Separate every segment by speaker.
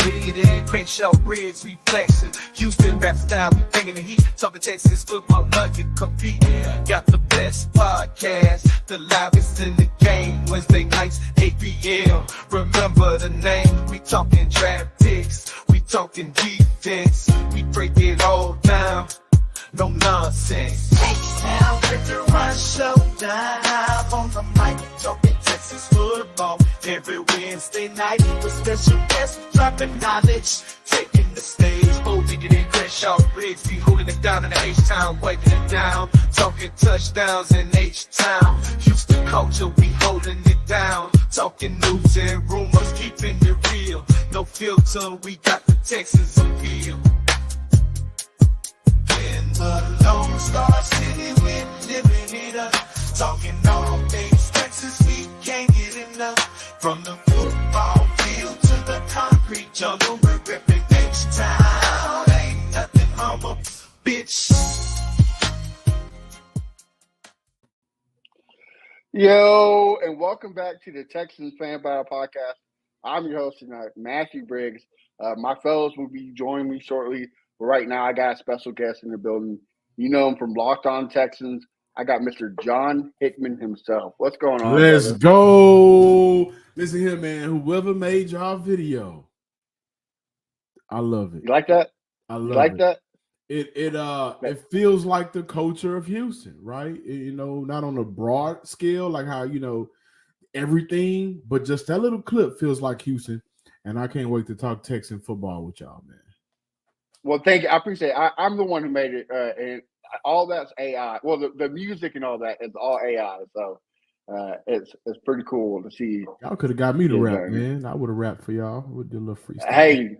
Speaker 1: Bleeding, Crenshaw Bridge, reflection. Houston rap style, we bringing the heat. Talking Texas football, nugget compete. Got the best podcast, the loudest in the game. Wednesday nights, 8 p.m. Remember the name. We talking draft picks, we talking defense. We break it all down, no nonsense. H-Town, Victor Run Showdown. On the mic, talking Texas football. Every Wednesday night, with special guests dropping knowledge, taking the stage. ODD and Crenshaw Briggs be holding it down in the H-Town, wiping it down. Talking touchdowns in H-Town. Houston culture, we holding it down. Talking news and rumors, keeping it real. No filter, we got the Texans appeal. In the Lone Star City, we're living it up. Talking all things Texas, we can't get enough. From the football field to the concrete jungle, we're ripping H-Town. Ain't nothing humble, bitch.
Speaker 2: Yo, and welcome back to the Texans Fan Battle Podcast. I'm your host tonight, Matthew Briggs. My fellows will be joining me shortly. But right now, I got a special guest in the building. You know him from Locked On Texans. I got Mr. John Hickman himself. What's going on?
Speaker 3: Let's
Speaker 2: brother?
Speaker 3: go. Listen here, man. Whoever made y'all video, I love it.
Speaker 2: You like that?
Speaker 3: I love
Speaker 2: you like
Speaker 3: it.
Speaker 2: that?
Speaker 3: It feels like the culture of Houston, right? Not on a broad scale, like how everything, but just that little clip feels like Houston. And I can't wait to talk Texan football with y'all, man.
Speaker 2: Well, thank you. I appreciate it. I'm the one who made it, and all that's AI. Well, the music and all that is all AI. So it's pretty cool to see.
Speaker 3: Y'all could have got me to rap, man. I would have rapped for y'all. We'd do a little freestyle.
Speaker 2: Hey,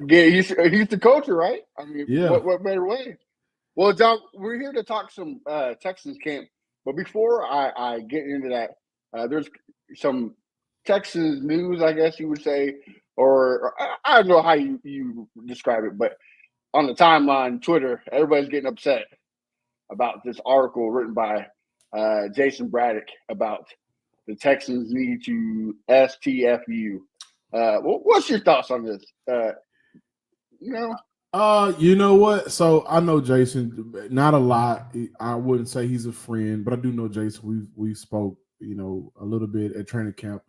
Speaker 2: he's the culture, right? I mean,
Speaker 3: yeah.
Speaker 2: What better way? Well, John, we're here to talk some Texans camp. But before I get into that, there's some Texans news, I guess you would say, or I don't know how you describe it, but on the timeline, Twitter, everybody's getting upset about this article written by Jason Braddock about the Texans need to STFU. What's your thoughts on this?
Speaker 3: You know what? So I know Jason, not a lot. I wouldn't say he's a friend, but I do know Jason. We spoke, a little bit at training camp.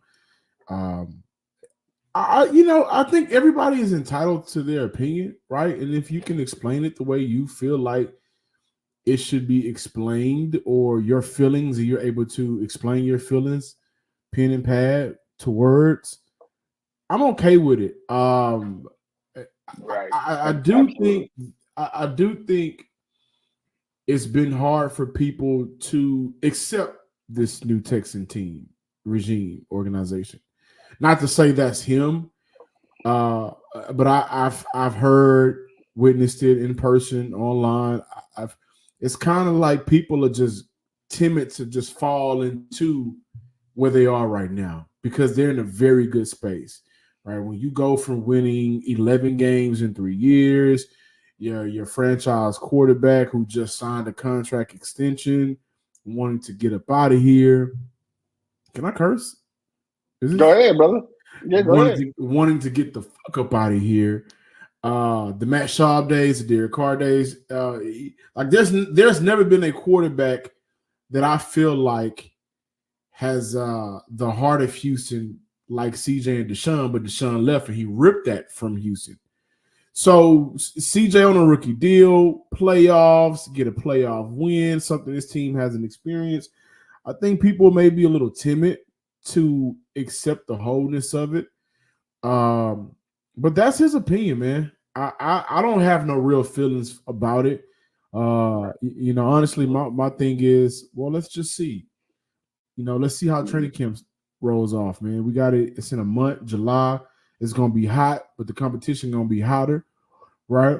Speaker 3: I think everybody is entitled to their opinion, right? And if you can explain it the way you feel like it should be explained, or your feelings, and you're able to explain your feelings, pen and pad to words, I'm okay with it.
Speaker 2: Right.
Speaker 3: I do think it's been hard for people to accept this new Texan team, regime, organization. Not to say that's him, but I've heard, witnessed it in person, online. It's kind of like people are just timid to just fall into where they are right now because they're in a very good space, right? When you go from winning 11 games in 3 years, your franchise quarterback who just signed a contract extension, wanting to get up out of here. Can I curse?
Speaker 2: Go ahead, brother. Yeah, go ahead.
Speaker 3: Wanting to get the fuck up out of here. The Matt Schaub days, the Derek Carr days. There's never been a quarterback that I feel like has the heart of Houston like CJ and Deshaun, but Deshaun left and he ripped that from Houston. So CJ on a rookie deal, playoffs, get a playoff win, something this team hasn't experienced. I think people may be a little timid to accept the wholeness of it. But that's his opinion, man. I don't have no real feelings about it. Honestly, my thing is, well, let's just see. Let's see how training camp rolls off, man. We got it. It's in a month, July. It's going to be hot, but the competition going to be hotter, right?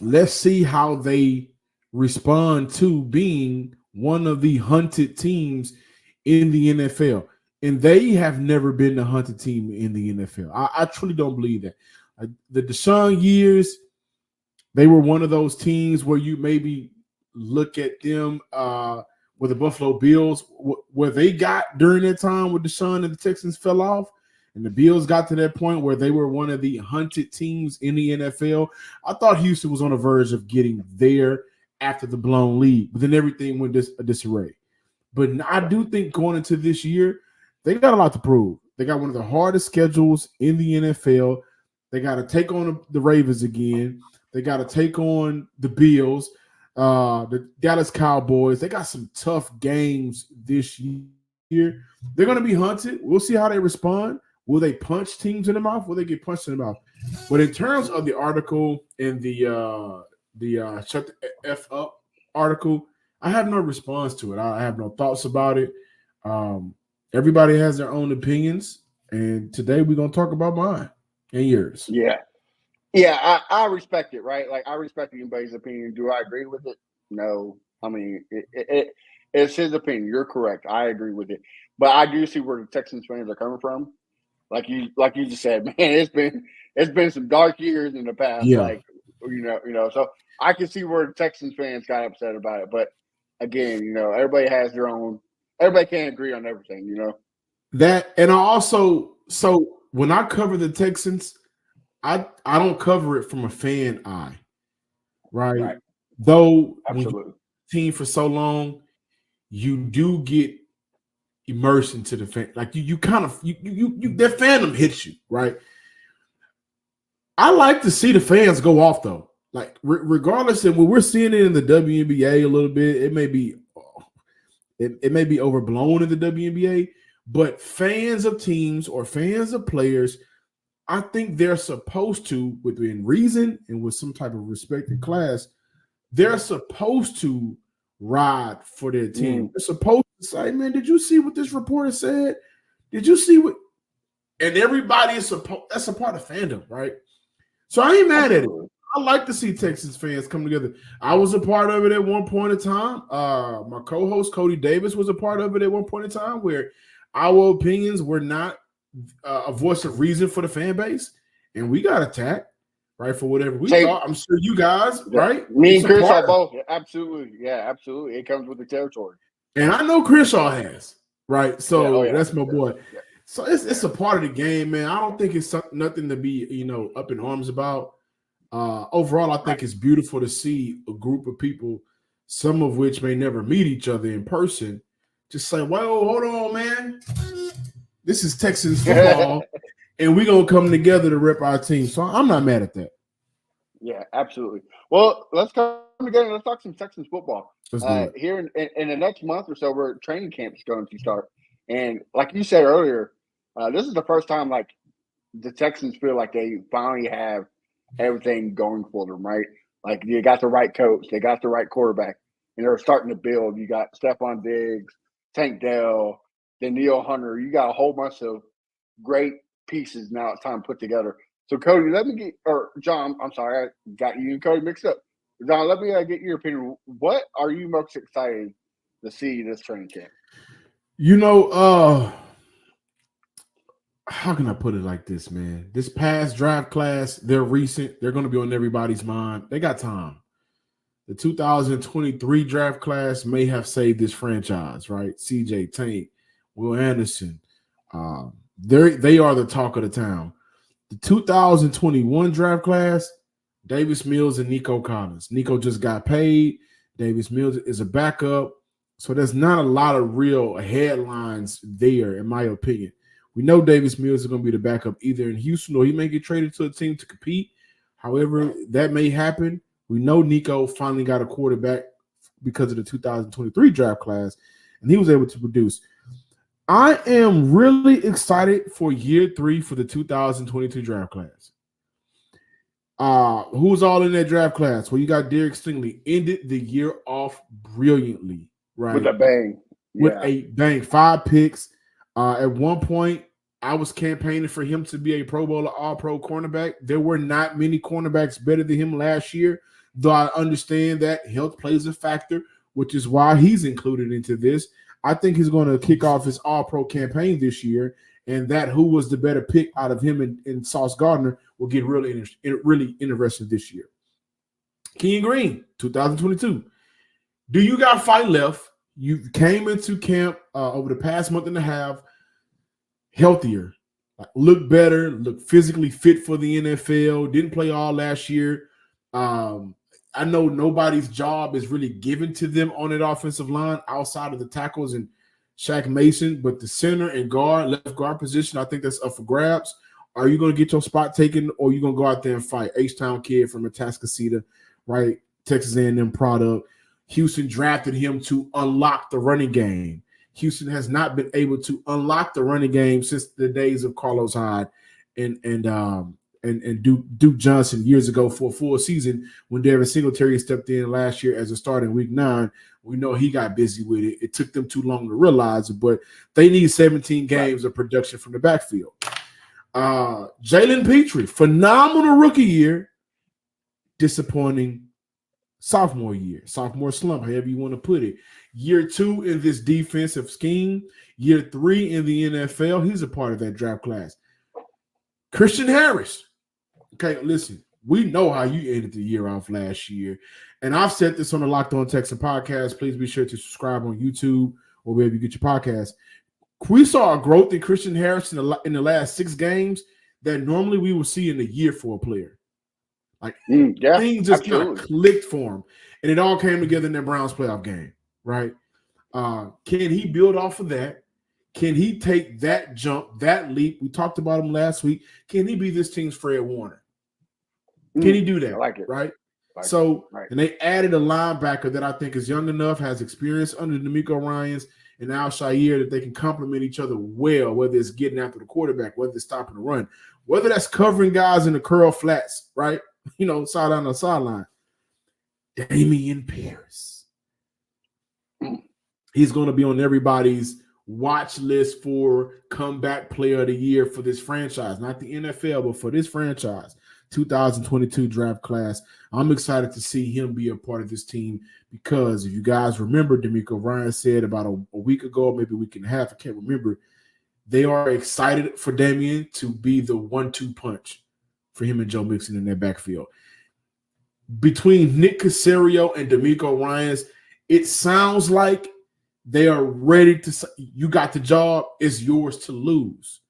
Speaker 3: Let's see how they respond to being one of the hunted teams in the NFL. And they have never been the hunted team in the NFL. I truly don't believe that. The Deshaun years, they were one of those teams where you maybe look at them with the Buffalo Bills, where they got during that time with Deshaun and the Texans fell off. and the Bills got to that point where they were one of the hunted teams in the NFL. I thought Houston was on the verge of getting there after the blown lead, but then everything went disarray. But I do think going into this year, they got a lot to prove. They got one of the hardest schedules in the NFL. They got to take on the Ravens again. They got to take on the Bills, the Dallas Cowboys. They got some tough games this year. They're going to be hunted. We'll see how they respond. Will they punch teams in the mouth? Will they get punched in the mouth? But in terms of the article and the Shut the F Up article, I have no response to it. I have no thoughts about it. Everybody has their own opinions, and today we're going to talk about mine and yours.
Speaker 2: Yeah, I respect it, right? Like, I respect anybody's opinion. Do I agree with it? No. I mean, it's his opinion. You're correct. I agree with it. But I do see where the Texans fans are coming from. Like you just said, man, it's been some dark years in the past.
Speaker 3: Yeah.
Speaker 2: Like, so I can see where the Texans fans got upset about it. But again, everybody has their own. Everybody can't agree on everything,
Speaker 3: That, and I also, so when I cover the Texans, I don't cover it from a fan eye, right? Though
Speaker 2: Absolutely.
Speaker 3: when you're team for so long, you do get immersed into the fan. Like you kind of their fandom hits you, right? I like to see the fans go off though. Like regardless of when we're seeing it in the WNBA a little bit, it may be overblown in the WNBA, but fans of teams or fans of players, I think they're supposed to, within reason and with some type of respect and class, they're supposed to ride for their team. They're supposed to say, man, did you see what this reporter said? Did you see what? And everybody is supposed, that's a part of fandom, right? So I ain't mad at it. I like to see Texans fans come together. I was a part of it at one point in time. My co-host Cody Davis was a part of it at one point in time where our opinions were not a voice of reason for the fan base, and we got attacked, right, for whatever we thought. I'm sure you guys, right?
Speaker 2: Me and Chris are both. Absolutely. Yeah, absolutely. It comes with the territory.
Speaker 3: And I know Crenshaw has, right? So that's my boy. Yeah. So it's a part of the game, man. I don't think it's nothing to be, up in arms about. Overall, I think it's beautiful to see a group of people, some of which may never meet each other in person, just say, whoa, hold on, man. This is Texans football, and we're going to come together to rep our team. So I'm not mad at that.
Speaker 2: Yeah, absolutely. Well, let's come together and let's talk some Texans football. Here in the next month or so, training camp is going to start. And like you said earlier, this is the first time like the Texans feel like they finally have everything going for them, right? Like they got the right coach, they got the right quarterback, and they're starting to build. You got Stephon Diggs, Tank Dell, Danielle Hunter. You got a whole bunch of great pieces now. It's time to put together. So Cody, John, I'm sorry, I got you and Cody mixed up. John, let me get your opinion. What are you most excited to see this training camp?
Speaker 3: How can I put it like this, man? This past draft class, they're recent. They're going to be on everybody's mind. They got time. The 2023 draft class may have saved this franchise, right? CJ Tank, Will Anderson. They are the talk of the town. The 2021 draft class, Davis Mills and Nico Collins. Nico just got paid. Davis Mills is a backup. So there's not a lot of real headlines there, in my opinion. We know Davis Mills is going to be the backup either in Houston or he may get traded to a team to compete. However, that may happen. We know Nico finally got a quarterback because of the 2023 draft class, and he was able to produce. I am really excited for year 3 for the 2022 draft class. Who's all in that draft class? Well, you got Derek Stingley. Ended the year off brilliantly, right?
Speaker 2: With a bang.
Speaker 3: With a bang. 5 picks. At one point, I was campaigning for him to be a Pro Bowler, All-Pro cornerback. There were not many cornerbacks better than him last year, though I understand that health plays a factor, which is why he's included into this. I think he's going to kick off his All-Pro campaign this year, and that who was the better pick out of him and Sauce Gardner will get really interested this year. Kenyon Green, 2022. Do you got fight left? You came into camp over the past month and a half healthier. like look better, look physically fit for the NFL. Didn't play all last year. I know nobody's job is really given to them on that offensive line outside of the tackles and Shaq Mason, but the center and left guard position, I think that's up for grabs. Are you going to get your spot taken, or are you going to go out there and fight? H-Town kid from Atascocita, right? Texas A&M product. Houston drafted him to unlock the running game. Houston has not been able to unlock the running game since the days of Carlos Hyde and Duke Johnson years ago for a full season when Devin Singletary stepped in last year as a starter in Week 9. We know he got busy with it. It took them too long to realize it, but they need 17 games of production from the backfield. Jalen Petrie, phenomenal rookie year, disappointing sophomore year, sophomore slump, however you want to put it. Year 2 in this defensive scheme, year 3 in the NFL. He's a part of that draft class. Christian Harris. Okay, listen, we know how you ended the year off last year. And I've said this on the Locked On Texans podcast. Please be sure to subscribe on YouTube or wherever you get your podcast. We saw a growth in Christian Harris in the last 6 games that normally we would see in a year for a player. Like things just kind of clicked for him. And it all came together in that Browns playoff game, right? Can he build off of that? Can he take that jump, that leap? We talked about him last week. Can he be this team's Fred Warner? Can he do that? I like it. Right? And they added a linebacker that I think is young enough, has experience under D'Amico Ryans and Al Shire that they can complement each other well, whether it's getting after the quarterback, whether it's stopping the run, whether that's covering guys in the curl flats, right? Sideline on sideline. Damian Pierce. He's going to be on everybody's watch list for comeback player of the year for this franchise, not the NFL, but for this franchise, 2022 draft class. I'm excited to see him be a part of this team because if you guys remember, D'Amico Ryan said about a week ago, maybe a week and a half, I can't remember, they are excited for Damian to be the 1-2 punch for him and Joe Mixon in that backfield. Between Nick Caserio and D'Amico Ryans, it sounds like they are ready to say, you got the job, it's yours to lose.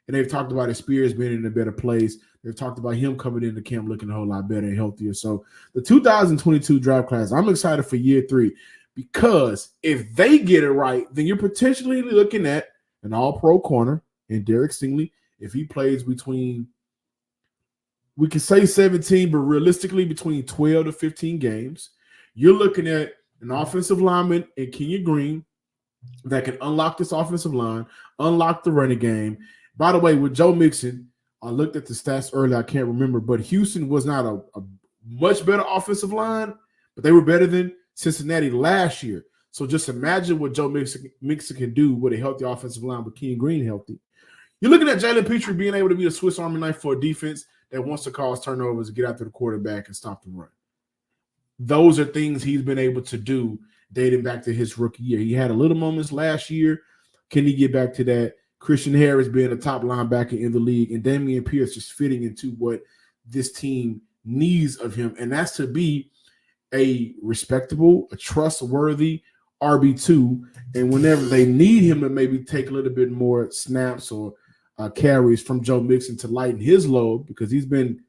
Speaker 3: And they've talked about his Spears being in a better place. They've talked about him coming into camp looking a whole lot better and healthier. So the 2022 draft class, I'm excited for year 3 because if they get it right, then you're potentially looking at an all-pro corner in Derek Stingley. If he plays between, we can say 17, but realistically between 12 to 15 games, you're looking at an offensive lineman in Kenyon Green that can unlock this offensive line, unlock the running game. By the way, with Joe Mixon, I looked at the stats earlier. I can't remember, but Houston was not a much better offensive line, but they were better than Cincinnati last year. So just imagine what Joe Mixon can do with a healthy offensive line with Kenyon Green healthy. You're looking at Jalen Petrie being able to be a Swiss Army knife for a defense that wants to cause turnovers, get after the quarterback, and stop the run. Those are things he's been able to do dating back to his rookie year. He had a little moments last year. Can he get back to that? Christian Harris being a top linebacker in the league and Damian Pierce just fitting into what this team needs of him, and that's to be a respectable, a trustworthy RB2, and whenever they need him to maybe take a little bit more snaps or carries from Joe Mixon to lighten his load, because he's been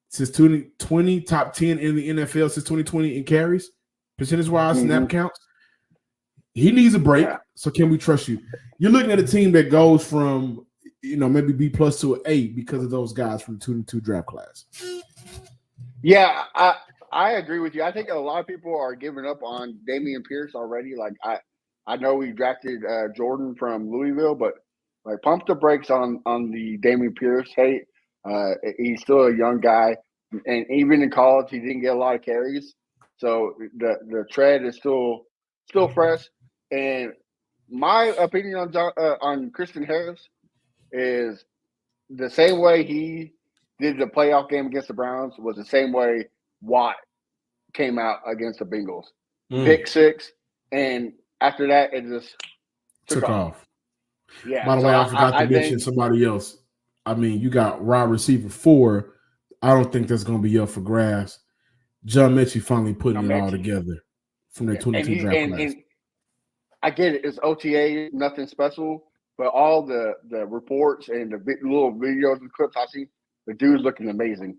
Speaker 3: since 2020 top 10 in the NFL since 2020 in carries, percentage-wise, snap counts. He needs a break. Yeah. So can we trust you? You're looking at a team that goes from, maybe B+ to an A because of those guys from the 2022 draft class.
Speaker 2: Yeah, I agree with you. I think a lot of people are giving up on Damian Pierce already. Like I know we drafted Jordan from Louisville, but like pump the brakes on the Damian Pierce hate. He's still a young guy, and even in college, he didn't get a lot of carries. So the tread is still fresh. And my opinion on Christian Harris is the same way he did the playoff game against the Browns was the same way Watt came out against the Bengals. Pick 6, and after that, it just took off. Yeah.
Speaker 3: By the way, I forgot to mention somebody else. I mean, you got wide receiver 4. I don't think that's going to be up for grabs. John Mechie finally putting it all together from their 22 draft class.
Speaker 2: And I get it. It's OTA, nothing special. but all the reports and the little videos and clips I see, the dude's looking amazing.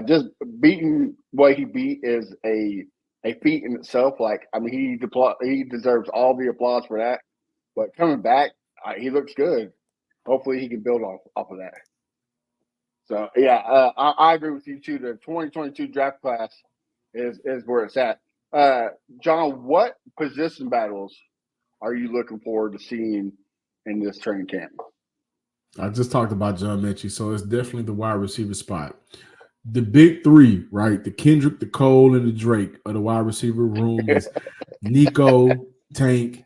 Speaker 2: Just beating what he beat is a feat in itself. Like, I mean, he deserves all the applause for that. But coming back, he looks good. Hopefully, he can build off of that. So yeah, I agree with you too. The 2022 draft class is where it's at. John, what position battles are you looking forward to seeing in this training camp?
Speaker 3: I just talked about John Mechie, so it's definitely the wide receiver spot. The big three, right? The Kendrick, the Cole, and the Drake of the wide receiver room is Nico, Tank,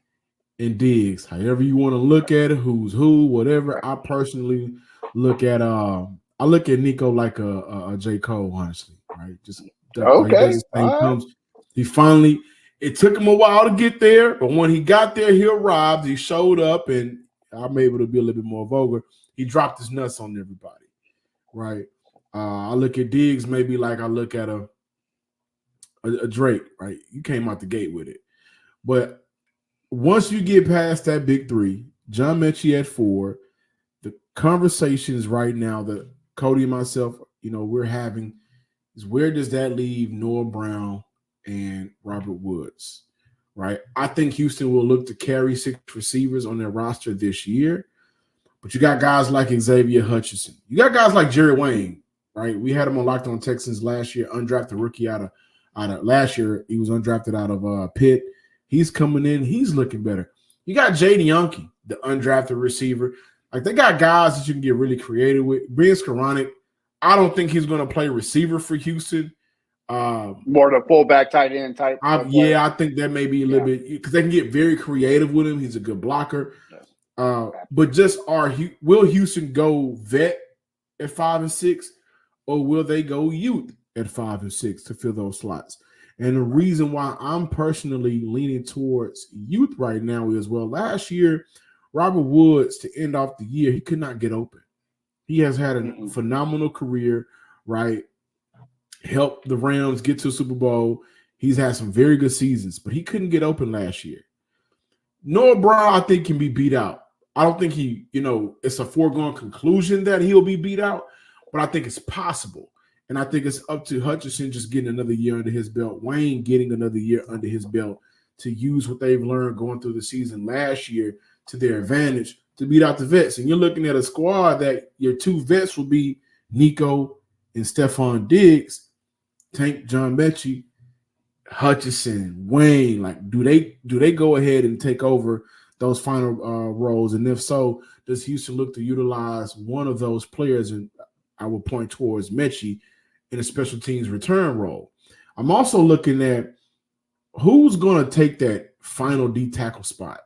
Speaker 3: and Diggs. However you want to look at it, who's who, whatever. I personally look at Nico like a J. Cole, honestly, right? Just
Speaker 2: Okay.
Speaker 3: He does his thing, comes. He finally. It took him a while to get there, but when he got there, he arrived. He showed up, and I'm able to be a little bit more vulgar. He dropped his nuts on everybody, right? I look at Diggs maybe like I look at a Drake, right? You came out the gate with it. But once you get past that big three, John Mechie at 4, the conversations right now that Cody and myself, we're having is where does that leave Noah Brown and Robert Woods, right? I think Houston will look to carry 6 receivers on their roster this year, but you got guys like Xavier Hutchinson. You got guys like Jerry Wayne, right? We had him on Locked On Texans last year, undrafted rookie out of last year. He was undrafted out of Pitt. He's coming in. He's looking better. You got Jaden Youngkin, the undrafted receiver. Like, they got guys that you can get really creative with. Ben Skoranek, I don't think he's going to play receiver for Houston.
Speaker 2: More the fullback, tight end type.
Speaker 3: I think that may be a little bit because they can get very creative with him. He's a good blocker. But just will Houston go vet at 5 and 6, or will they go youth at 5 and 6 to fill those slots? And the reason why I'm personally leaning towards youth right now is, well, last year, Robert Woods, to end off the year, he could not get open. He has had a phenomenal career, right? Helped the Rams get to a Super Bowl. He's had some very good seasons, but he couldn't get open last year. Noah Brown, I think, can be beat out. I don't think it's a foregone conclusion that he'll be beat out, but I think it's possible. And I think it's up to Hutchinson just getting another year under his belt, Wayne getting another year under his belt to use what they've learned going through the season last year to their advantage to beat out the vets. And you're looking at a squad that your 2 vets will be Nico and Stephon Diggs, Tank, John Mechie, Hutchinson, Wayne. Like, do they go ahead and take over those final roles? And if so, does Houston look to utilize one of those players? And I will point towards Mechie in a special teams return role. I'm also looking at who's going to take that final D tackle spot.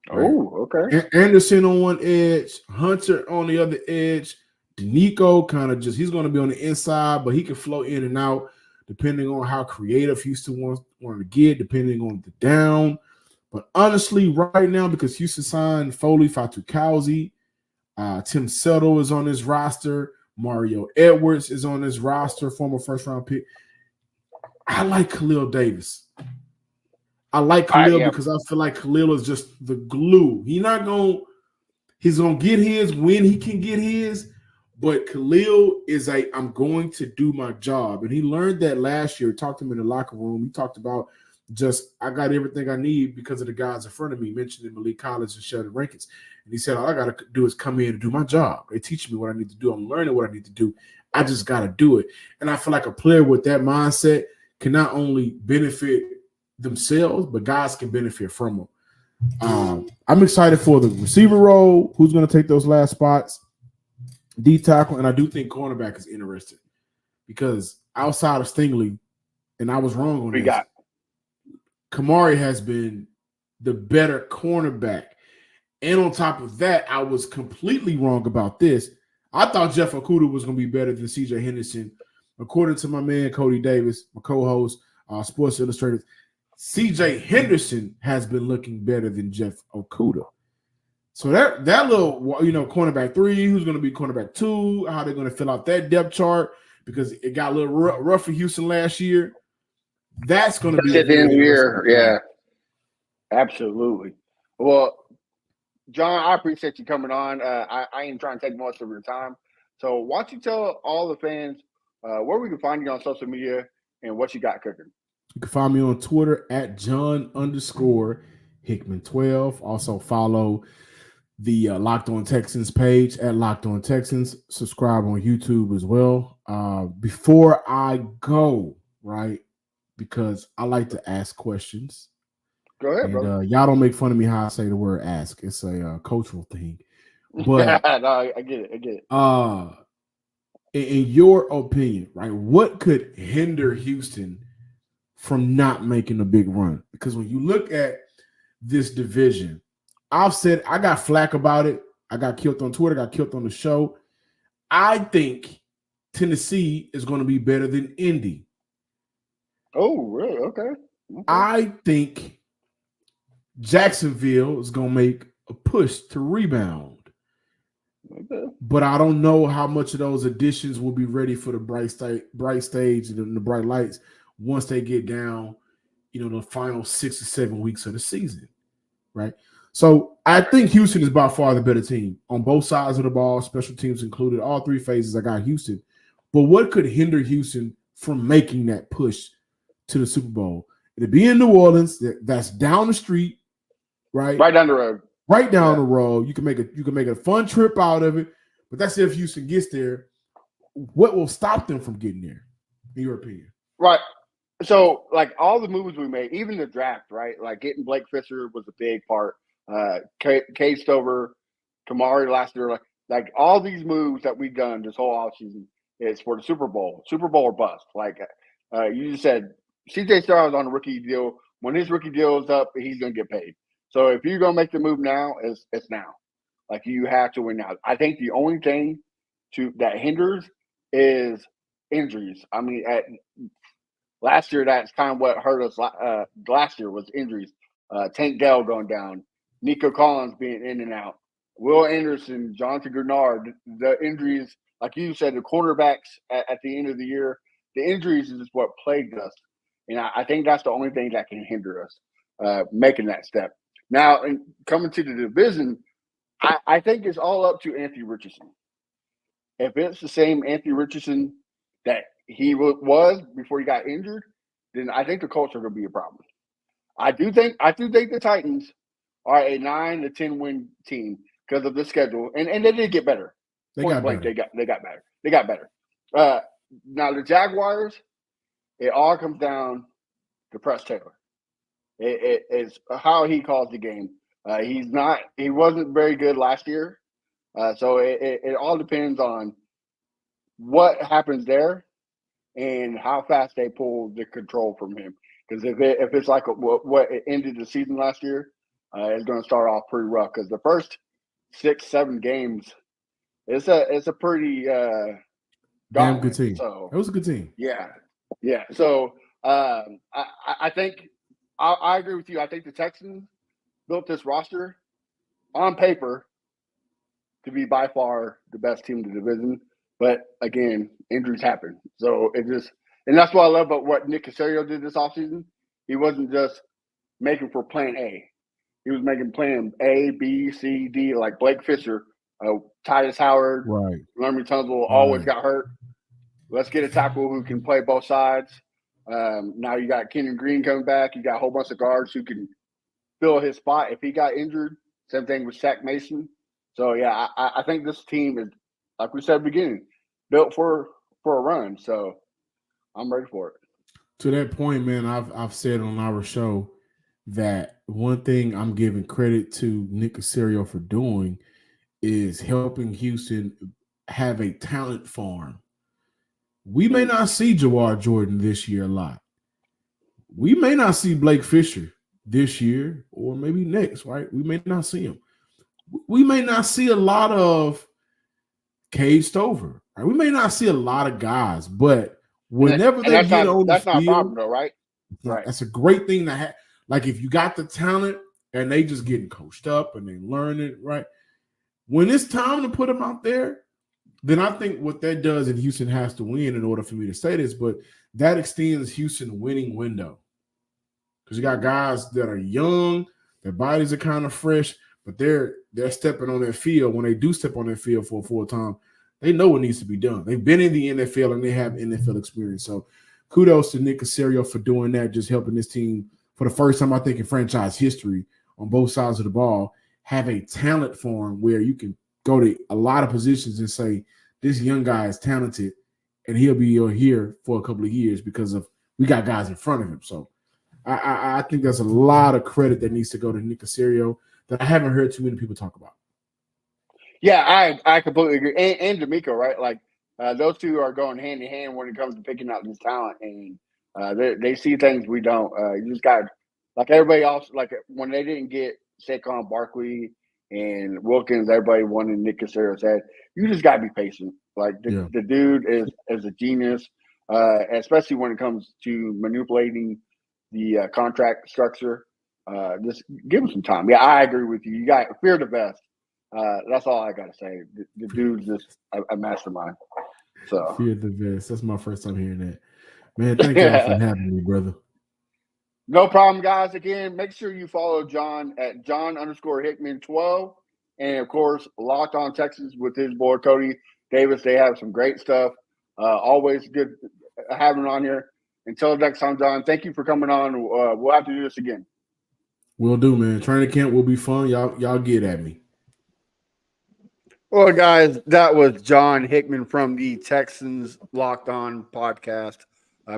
Speaker 3: Right?
Speaker 2: Oh, okay.
Speaker 3: Anderson on one edge, Hunter on the other edge. Nico kind of he's going to be on the inside, but he can flow in and out depending on how creative Houston wants to get, depending on the down. But honestly, right now, because Houston signed Foley Fatukauzi, Tim Settle is on his roster, Mario Edwards is on his roster, former first-round pick. I like Khalil Davis. I like Khalil because I feel like Khalil is just the glue. He's going to get his when he can get his, but Khalil is I'm going to do my job. And he learned that last year. Talked to him in the locker room. He talked about I got everything I need because of the guys in front of me, mentioning Malik Collins and Sheldon Rankins. And he said, all I got to do is come in and do my job. They teach me what I need to do. I'm learning what I need to do. I just got to do it. And I feel like a player with that mindset can not only benefit themselves, but guys can benefit from them. I'm excited for the receiver role. Who's going to take those last spots? D tackle, and I do think cornerback is interesting because outside of Stingley, and I was wrong on this, Kamari has been the better cornerback. And on top of that, I was completely wrong about this. I thought Jeff Okudah was going to be better than C.J. Henderson. According to my man Cody Davis, my co-host, Sports Illustrated, C.J. Henderson has been looking better than Jeff Okudah. So that little, cornerback 3, who's going to be cornerback 2, how they're going to fill out that depth chart because it got a little rough for Houston last year. That's going to be
Speaker 2: at the end of the year. Yeah, absolutely. Well, John, I appreciate you coming on. I ain't trying to take much of your time. So why don't you tell all the fans where we can find you on social media and what you got cooking?
Speaker 3: You can find me on Twitter at John_Hickman12. Also follow the Locked On Texans page at Locked On Texans. Subscribe on YouTube as well. Before I go, right, because I like to ask questions.
Speaker 2: Go ahead,
Speaker 3: And
Speaker 2: brother.
Speaker 3: y'all don't make fun of me how I say the word ask. It's a cultural thing. But
Speaker 2: No, I get it.
Speaker 3: In your opinion, right, what could hinder Houston from not making a big run? Because when you look at this division, I've said I got flack about it. I got killed on Twitter, got killed on the show. I think Tennessee is going to be better than Indy.
Speaker 2: Oh, really? Okay.
Speaker 3: I think Jacksonville is going to make a push to rebound.
Speaker 2: Okay.
Speaker 3: But I don't know how much of those additions will be ready for the bright stage and the bright lights once they get down, the final 6 or 7 weeks of the season, right? So I think Houston is by far the better team on both sides of the ball, special teams included. All three phases, I got Houston. But what could hinder Houston from making that push to the Super Bowl? It'd be in New Orleans. That's down the street, right?
Speaker 2: Right down the road.
Speaker 3: Right down the road. You can make a fun trip out of it. But that's if Houston gets there. What will stop them from getting there, in your opinion?
Speaker 2: Right. So, like all the moves we made, even the draft, right? Like getting Blake Fisher was a big part. Cade Stover, Kamari last year, like all these moves that we've done this whole offseason is for the Super Bowl or bust. Like you just said, CJ Stroud is on a rookie deal. When his rookie deal is up, he's going to get paid. So if you're going to make the move now, it's now. Like you have to win now. I think the only thing that hinders is injuries. I mean, last year, that's kind of what hurt us. Last year was injuries. Tank Dell going down, Nico Collins being in and out, Will Anderson, Jonathan Grenard. The injuries, like you said, the cornerbacks at the end of the year, the injuries is what plagued us. And I think that's the only thing that can hinder us making that step. Now, coming to the division, I think it's all up to Anthony Richardson. If it's the same Anthony Richardson that he was before he got injured, then I think the Colts are going to be a problem. I do think the Titans are a 9 to 10 win team because of the schedule, and they did get better.
Speaker 3: They got better.
Speaker 2: They got better. Now the Jaguars, it all comes down to Press Taylor. It's how he calls the game. He wasn't very good last year, so it all depends on what happens there and how fast they pull the control from him. Because if it's like what it ended the season last year, it's going to start off pretty rough. Because the first 6-7 games, it's a pretty
Speaker 3: damn good team.
Speaker 2: So
Speaker 3: it was a good team.
Speaker 2: Yeah. So I think I agree with you. I think the Texans built this roster on paper to be by far the best team in the division. But again, injuries happen. So and that's what I love about what Nick Caserio did this offseason. He wasn't just making for plan A. He was making plan A, B, C, D, like Blake Fisher, Titus Howard,
Speaker 3: right.
Speaker 2: Laramie Tunsil always got hurt. Let's get a tackle who can play both sides. Now you got Kenyon Green coming back. You got a whole bunch of guards who can fill his spot if he got injured. Same thing with Shaq Mason. So, yeah, I think this team is, like we said at the beginning, built for a run. So, I'm ready for it.
Speaker 3: To that point, man, I've said on our show that one thing I'm giving credit to Nick Caserio for doing is helping Houston have a talent farm. We may not see Jawar Jordan this year a lot. We may not see Blake Fisher this year or maybe next, right? We may not see him. We may not see a lot of Cade Stover. Right? We may not see a lot of guys, but whenever they get on the field,
Speaker 2: that's not a problem, though, right?
Speaker 3: Right. That's a great thing to have. Like if you got the talent and they just getting coached up and they learn it, right? When it's time to put them out there, then I think what that does, and Houston has to win in order for me to say this, but that extends Houston's winning window. Because you got guys that are young, their bodies are kind of fresh, but they're they're stepping on that field, when they do step on that field for a full time, they know what needs to be done. They've been in the NFL and they have NFL experience. So kudos to Nick Caserio for doing that, just helping this team for the first time, I think, in franchise history on both sides of the ball, have a talent form where you can go to a lot of positions and say, this young guy is talented and he'll be here for a couple of years because of we got guys in front of him. So I think there's a lot of credit that needs to go to Nick Caserio that I haven't heard too many people talk about.
Speaker 2: Yeah, I completely agree. And D'Amico, right? Like those two are going hand in hand when it comes to picking out this talent, and they see things we don't. You just got like everybody else. Like when they didn't get Saquon Barkley and Wilkins, everybody wanted Nick Caserio. Said you just got to be patient. Like the dude is a genius, especially when it comes to manipulating the contract structure. Just give him some time. Yeah, I agree with you. You got fear the best. That's all I gotta say. The dude's just a mastermind. So
Speaker 3: fear the best. That's my first time hearing that. Man, thank y'all for having me, brother.
Speaker 2: No problem, guys. Again, make sure you follow John at John_Hickman12. And of course, Locked On Texans with his boy Cody Davis. They have some great stuff. Always good having on here. Until next time, John, thank you for coming on. We'll have to do this again.
Speaker 3: Will do, man. Training camp will be fun. Y'all get at me.
Speaker 2: Well, guys, that was John Hickman from the Texans Locked On podcast.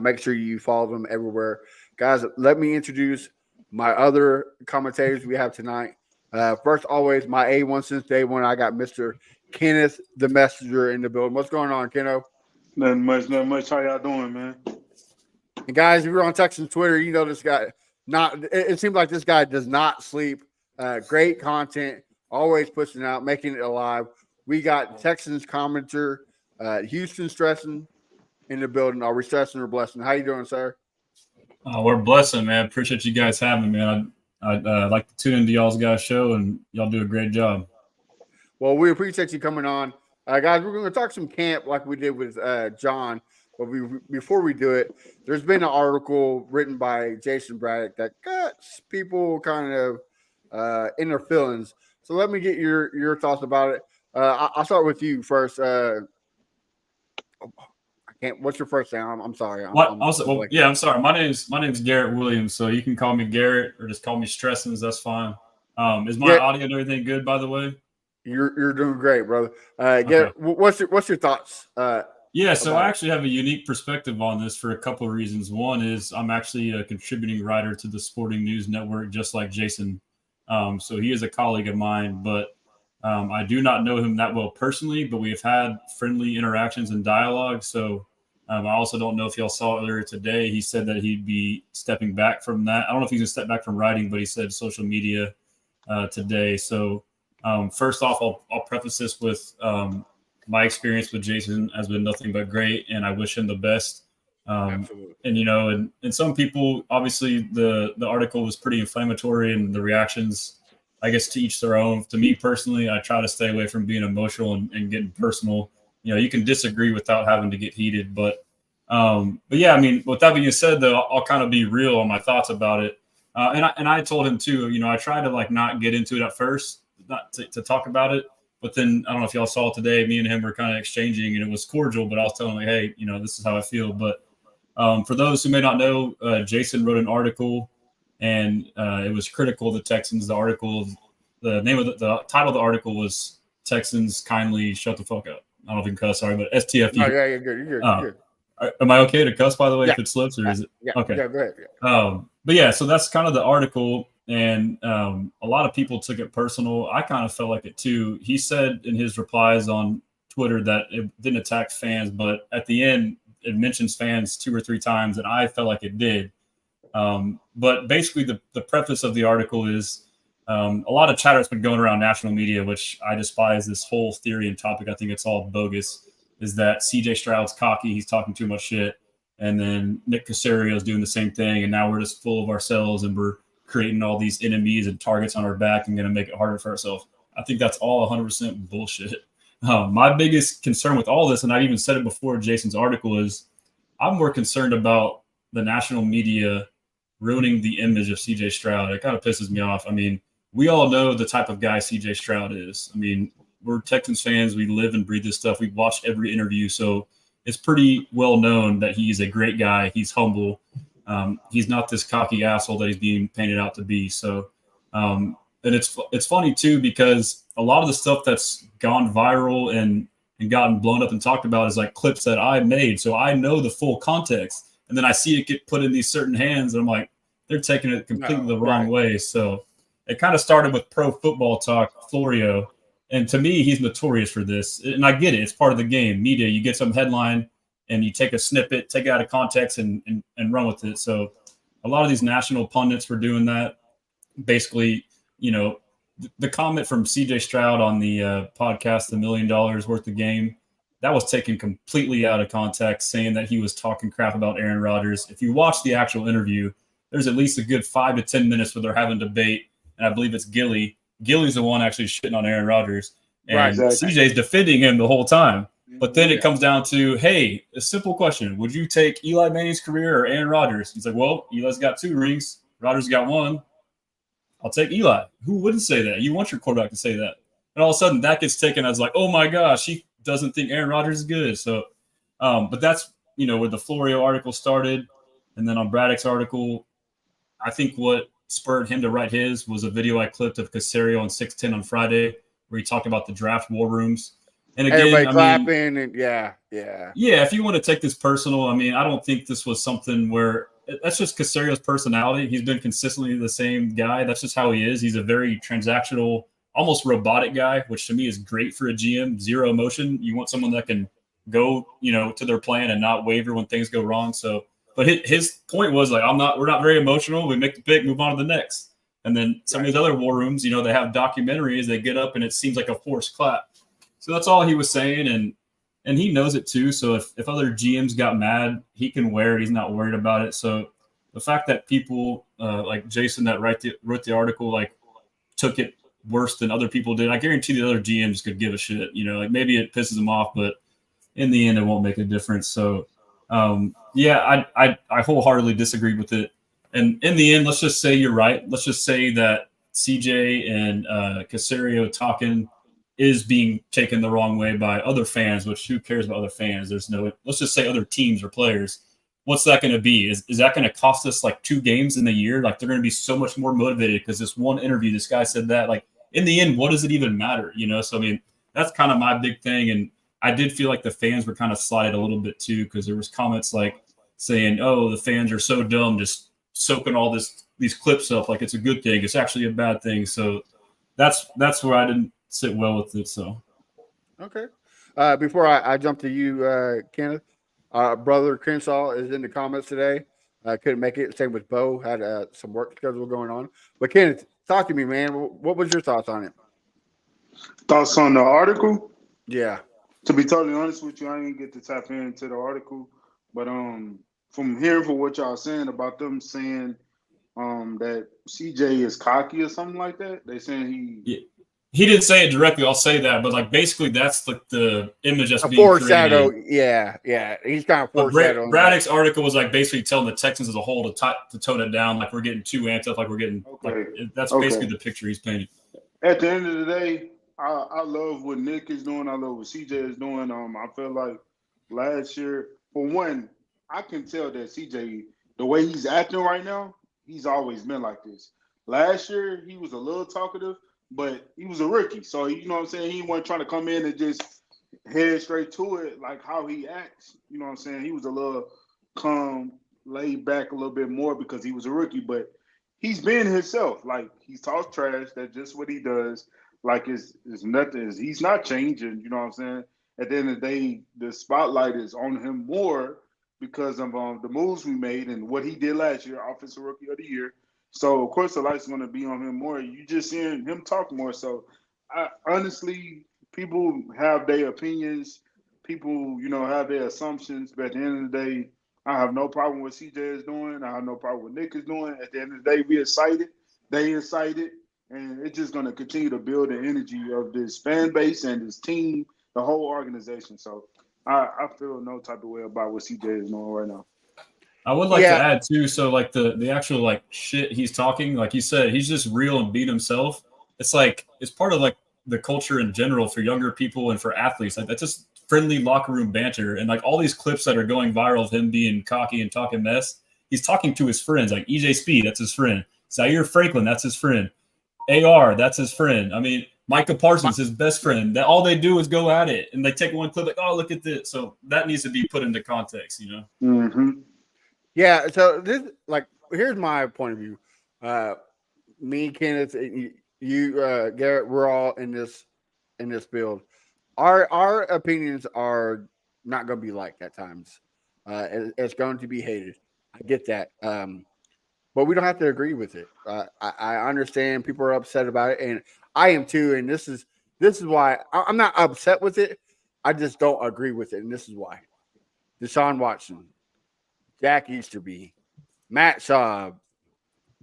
Speaker 2: Make sure you follow them everywhere. Guys, let me introduce my other commentators we have tonight. First, always, my A1 since day one. I got Mr. Kenneth the Messenger in the building. What's going on, Keno?
Speaker 4: Nothing much. How y'all doing, man?
Speaker 2: And guys, if you're on Texans Twitter, you know this guy. It seems like this guy does not sleep. Great content, always pushing out, making it alive. We got Texans commenter, Houston Stressing in the building. Are we stressing or blessing? How you doing, sir?
Speaker 5: We're blessing, man. Appreciate you guys having me, man. I'd like to tune into y'all's guys' show, and y'all do a great job.
Speaker 2: Well, we appreciate you coming on. Guys, we're going to talk some camp like we did with John. But before we do it, there's been an article written by Jason Braddock that got people kind of in their feelings. So let me get your thoughts about it. I'll start with you first. I can't. What's your first name? I'm sorry.
Speaker 5: I'm sorry. My name's Garrett Williams. So you can call me Garrett or just call me Stressins. That's fine. Is my audio and everything good? By the way,
Speaker 2: you're doing great, brother. Garrett, okay. What's your thoughts?
Speaker 5: So I actually have a unique perspective on this for a couple of reasons. One is I'm actually a contributing writer to the Sporting News Network, just like Jason. So he is a colleague of mine, but I do not know him that well personally, but we have had friendly interactions and dialogue. So I also don't know if y'all saw earlier today, he said that he'd be stepping back from that. I don't know if he's going to step back from writing, but he said social media today. So first off, I'll preface this with my experience with Jason has been nothing but great, and I wish him the best.
Speaker 2: Absolutely.
Speaker 5: And and some people, obviously the article was pretty inflammatory, and the reactions, I guess, to each their own. To me personally, I try to stay away from being emotional and getting personal. You can disagree without having to get heated, but yeah, I mean, with that being said, though, I'll kind of be real on my thoughts about it. And I told him too, I tried to not get into it at first, not to talk about it. But then I don't know if y'all saw today, me and him were kind of exchanging, and it was cordial. But I was telling him, hey, this is how I feel. But for those who may not know, Jason wrote an article, and it was critical of the Texans. The article, the name of the title of the article was "Texans Kindly Shut the Fuck Up." I don't know if you can cuss, sorry, but STFU.
Speaker 2: Oh, yeah, you're good. You're good.
Speaker 5: Am I okay to cuss, by the way,
Speaker 2: yeah.
Speaker 5: if it slips, or is it?
Speaker 2: Yeah.
Speaker 5: Okay.
Speaker 2: Yeah, go ahead. Yeah.
Speaker 5: But yeah, so that's kind of the article. And a lot of people took it personal. I kind of felt like it too. He said in his replies on Twitter that it didn't attack fans, but at the end, it mentions fans 2 or 3 times, and I felt like it did. But basically, the preface of the article is a lot of chatter has been going around national media, which I despise this whole theory and topic. I think it's all bogus, is that CJ Stroud's cocky. He's talking too much shit. And then Nick Caserio is doing the same thing. And now we're just full of ourselves, and we're creating all these enemies and targets on our back and going to make it harder for ourselves. I think that's all 100% bullshit. My biggest concern with all this, and I even said it before Jason's article, is I'm more concerned about the national media ruining the image of CJ Stroud. It kind of pisses me off. I mean, we all know the type of guy CJ Stroud is. I mean, we're Texans fans. We live and breathe this stuff. We've watched every interview. So it's pretty well known that he's a great guy. He's humble. He's not this cocky asshole that he's being painted out to be. So, and it's funny too, because a lot of the stuff that's gone viral and gotten blown up and talked about is like clips that I made. So I know the full context, and then I see it get put in these certain hands, and I'm like, they're taking it completely the wrong way. So it kind of started with Pro Football Talk, Florio. And to me, he's notorious for this. And I get it. It's part of the game. Media, you get some headline and you take a snippet, take it out of context and run with it. So a lot of these national pundits were doing that. Basically, you know, the comment from CJ Stroud on the podcast, $1 million worth of game, that was taken completely out of context, saying that he was talking crap about Aaron Rodgers. If you watch the actual interview, there's at least a good 5 to 10 minutes where they're having debate. And I believe it's Gilly's the one actually shitting on Aaron Rodgers. And
Speaker 2: Right, exactly.
Speaker 5: CJ's defending him the whole time. But then it comes down to, hey, a simple question. Would you take Eli Manning's career or Aaron Rodgers? He's like, well, Eli's got 2 rings. Rodgers got 1. I'll take Eli. Who wouldn't say that? You want your quarterback to say that. And all of a sudden that gets taken as like, oh my gosh, he doesn't think Aaron Rodgers is good. So, but that's, you know, where the Florio article started. And then on Braddock's article, I think what spurred him to write his was a video I clipped of Caserio on 610 on Friday, where he talked about the draft war rooms. And again,
Speaker 2: Everybody
Speaker 5: I
Speaker 2: clapping
Speaker 5: mean,
Speaker 2: and yeah.
Speaker 5: if you want to take this personal, I mean, I don't think this was something where that's just Caserio's personality. He's been consistently the same guy. That's just how he is. He's a very transactional, almost robotic guy, which to me is great for a GM. Zero emotion. You want someone that can go, you know, to their plan and not waver when things go wrong. So, but his point was like, we're not very emotional. We make the pick, move on to the next. And then some of these other war rooms, you know, they have documentaries. They get up and it seems like a forced clap. So that's all he was saying, and he knows it too. So if other GMs got mad, he can wear it. He's not worried about it. So the fact that people like Jason that wrote the article like took it worse than other people did, I guarantee the other GMs could give a shit. You know, like maybe it pisses them off, but in the end, it won't make a difference. So I wholeheartedly disagree with it. And in the end, let's just say you're right. Let's just say that CJ and Caserio talking is being taken the wrong way by other fans, which who cares about other fans? Let's just say other teams or players. What's that going to be? Is that going to cost us like 2 games in the year? Like they're going to be so much more motivated because this one interview, this guy said that. Like in the end, what does it even matter? You know, so I mean, that's kind of my big thing. And I did feel like the fans were kind of slighted a little bit too, because there was comments like saying, "Oh, the fans are so dumb, just soaking all these clips up like it's a good thing. It's actually a bad thing." So that's where I didn't sit well with it. So
Speaker 2: Okay. Before I jump to you, Kenneth, brother Crenshaw is in the comments today. Couldn't make it. Same with Bo. Had some work schedule going on. But Kenneth, talk to me, man. What was your thoughts on it?
Speaker 4: Thoughts on the article?
Speaker 2: Yeah.
Speaker 4: To be totally honest with you, I didn't get to tap into the article, but from hearing for what y'all saying about them saying that CJ is cocky or something like that, they saying
Speaker 5: he didn't say it directly. I'll say that, but like basically that's like the image that's
Speaker 2: a
Speaker 5: being
Speaker 2: foreshadow.
Speaker 5: created.
Speaker 2: Yeah. He's kind of
Speaker 5: But
Speaker 2: foreshadowing.
Speaker 5: Braddock's article was like basically telling the Texans as a whole to tone it down, like we're getting too amped up, like we're getting that's basically the picture he's painting.
Speaker 4: At the end of the day, I love what Nick is doing. I love what CJ is doing. I feel like last year, for one, I can tell that CJ, the way he's acting right now, he's always been like this. Last year, he was a little talkative, but he was a rookie. So, you know what I'm saying? He wasn't trying to come in and just head straight to it like how he acts. You know what I'm saying? He was a little calm, laid back a little bit more because he was a rookie. But he's been himself. Like, he talks trash. That's just what he does. Like, it's nothing. He's not changing. You know what I'm saying? At the end of the day, the spotlight is on him more because of the moves we made and what he did last year, Offensive Rookie of the Year. So, of course, the light's going to be on him more. You just seeing him talk more. So, honestly, people have their opinions. People, you know, have their assumptions. But at the end of the day, I have no problem with CJ is doing. I have no problem with Nick is doing. At the end of the day, we excited. They excited. And it's just going to continue to build the energy of this fan base and this team, the whole organization. So, I feel no type of way about what CJ is doing right now.
Speaker 5: I would like to add too. So like the actual like shit he's talking, like you said, he's just real and being himself. It's like it's part of like the culture in general for younger people and for athletes. Like that's just friendly locker room banter. And like all these clips that are going viral of him being cocky and talking mess, he's talking to his friends. Like EJ Speed, that's his friend. Zaire Franklin, that's his friend. AR, that's his friend. I mean, Micah Parsons, his best friend. That all they do is go at it, and they take one clip like, "Oh, look at this." So that needs to be put into context, you know.
Speaker 4: Mm-hmm.
Speaker 2: Yeah. So this, like, here's my point of view. Me, Kenneth, you, Garrett, we're all in this field. Our opinions are not going to be liked at times. It's going to be hated. I get that. But we don't have to agree with it. I understand people are upset about it, and I am too. And this is why I'm not upset with it. I just don't agree with it, and this is why. Deshaun Watson, Jack Easterby, Matt Schaub,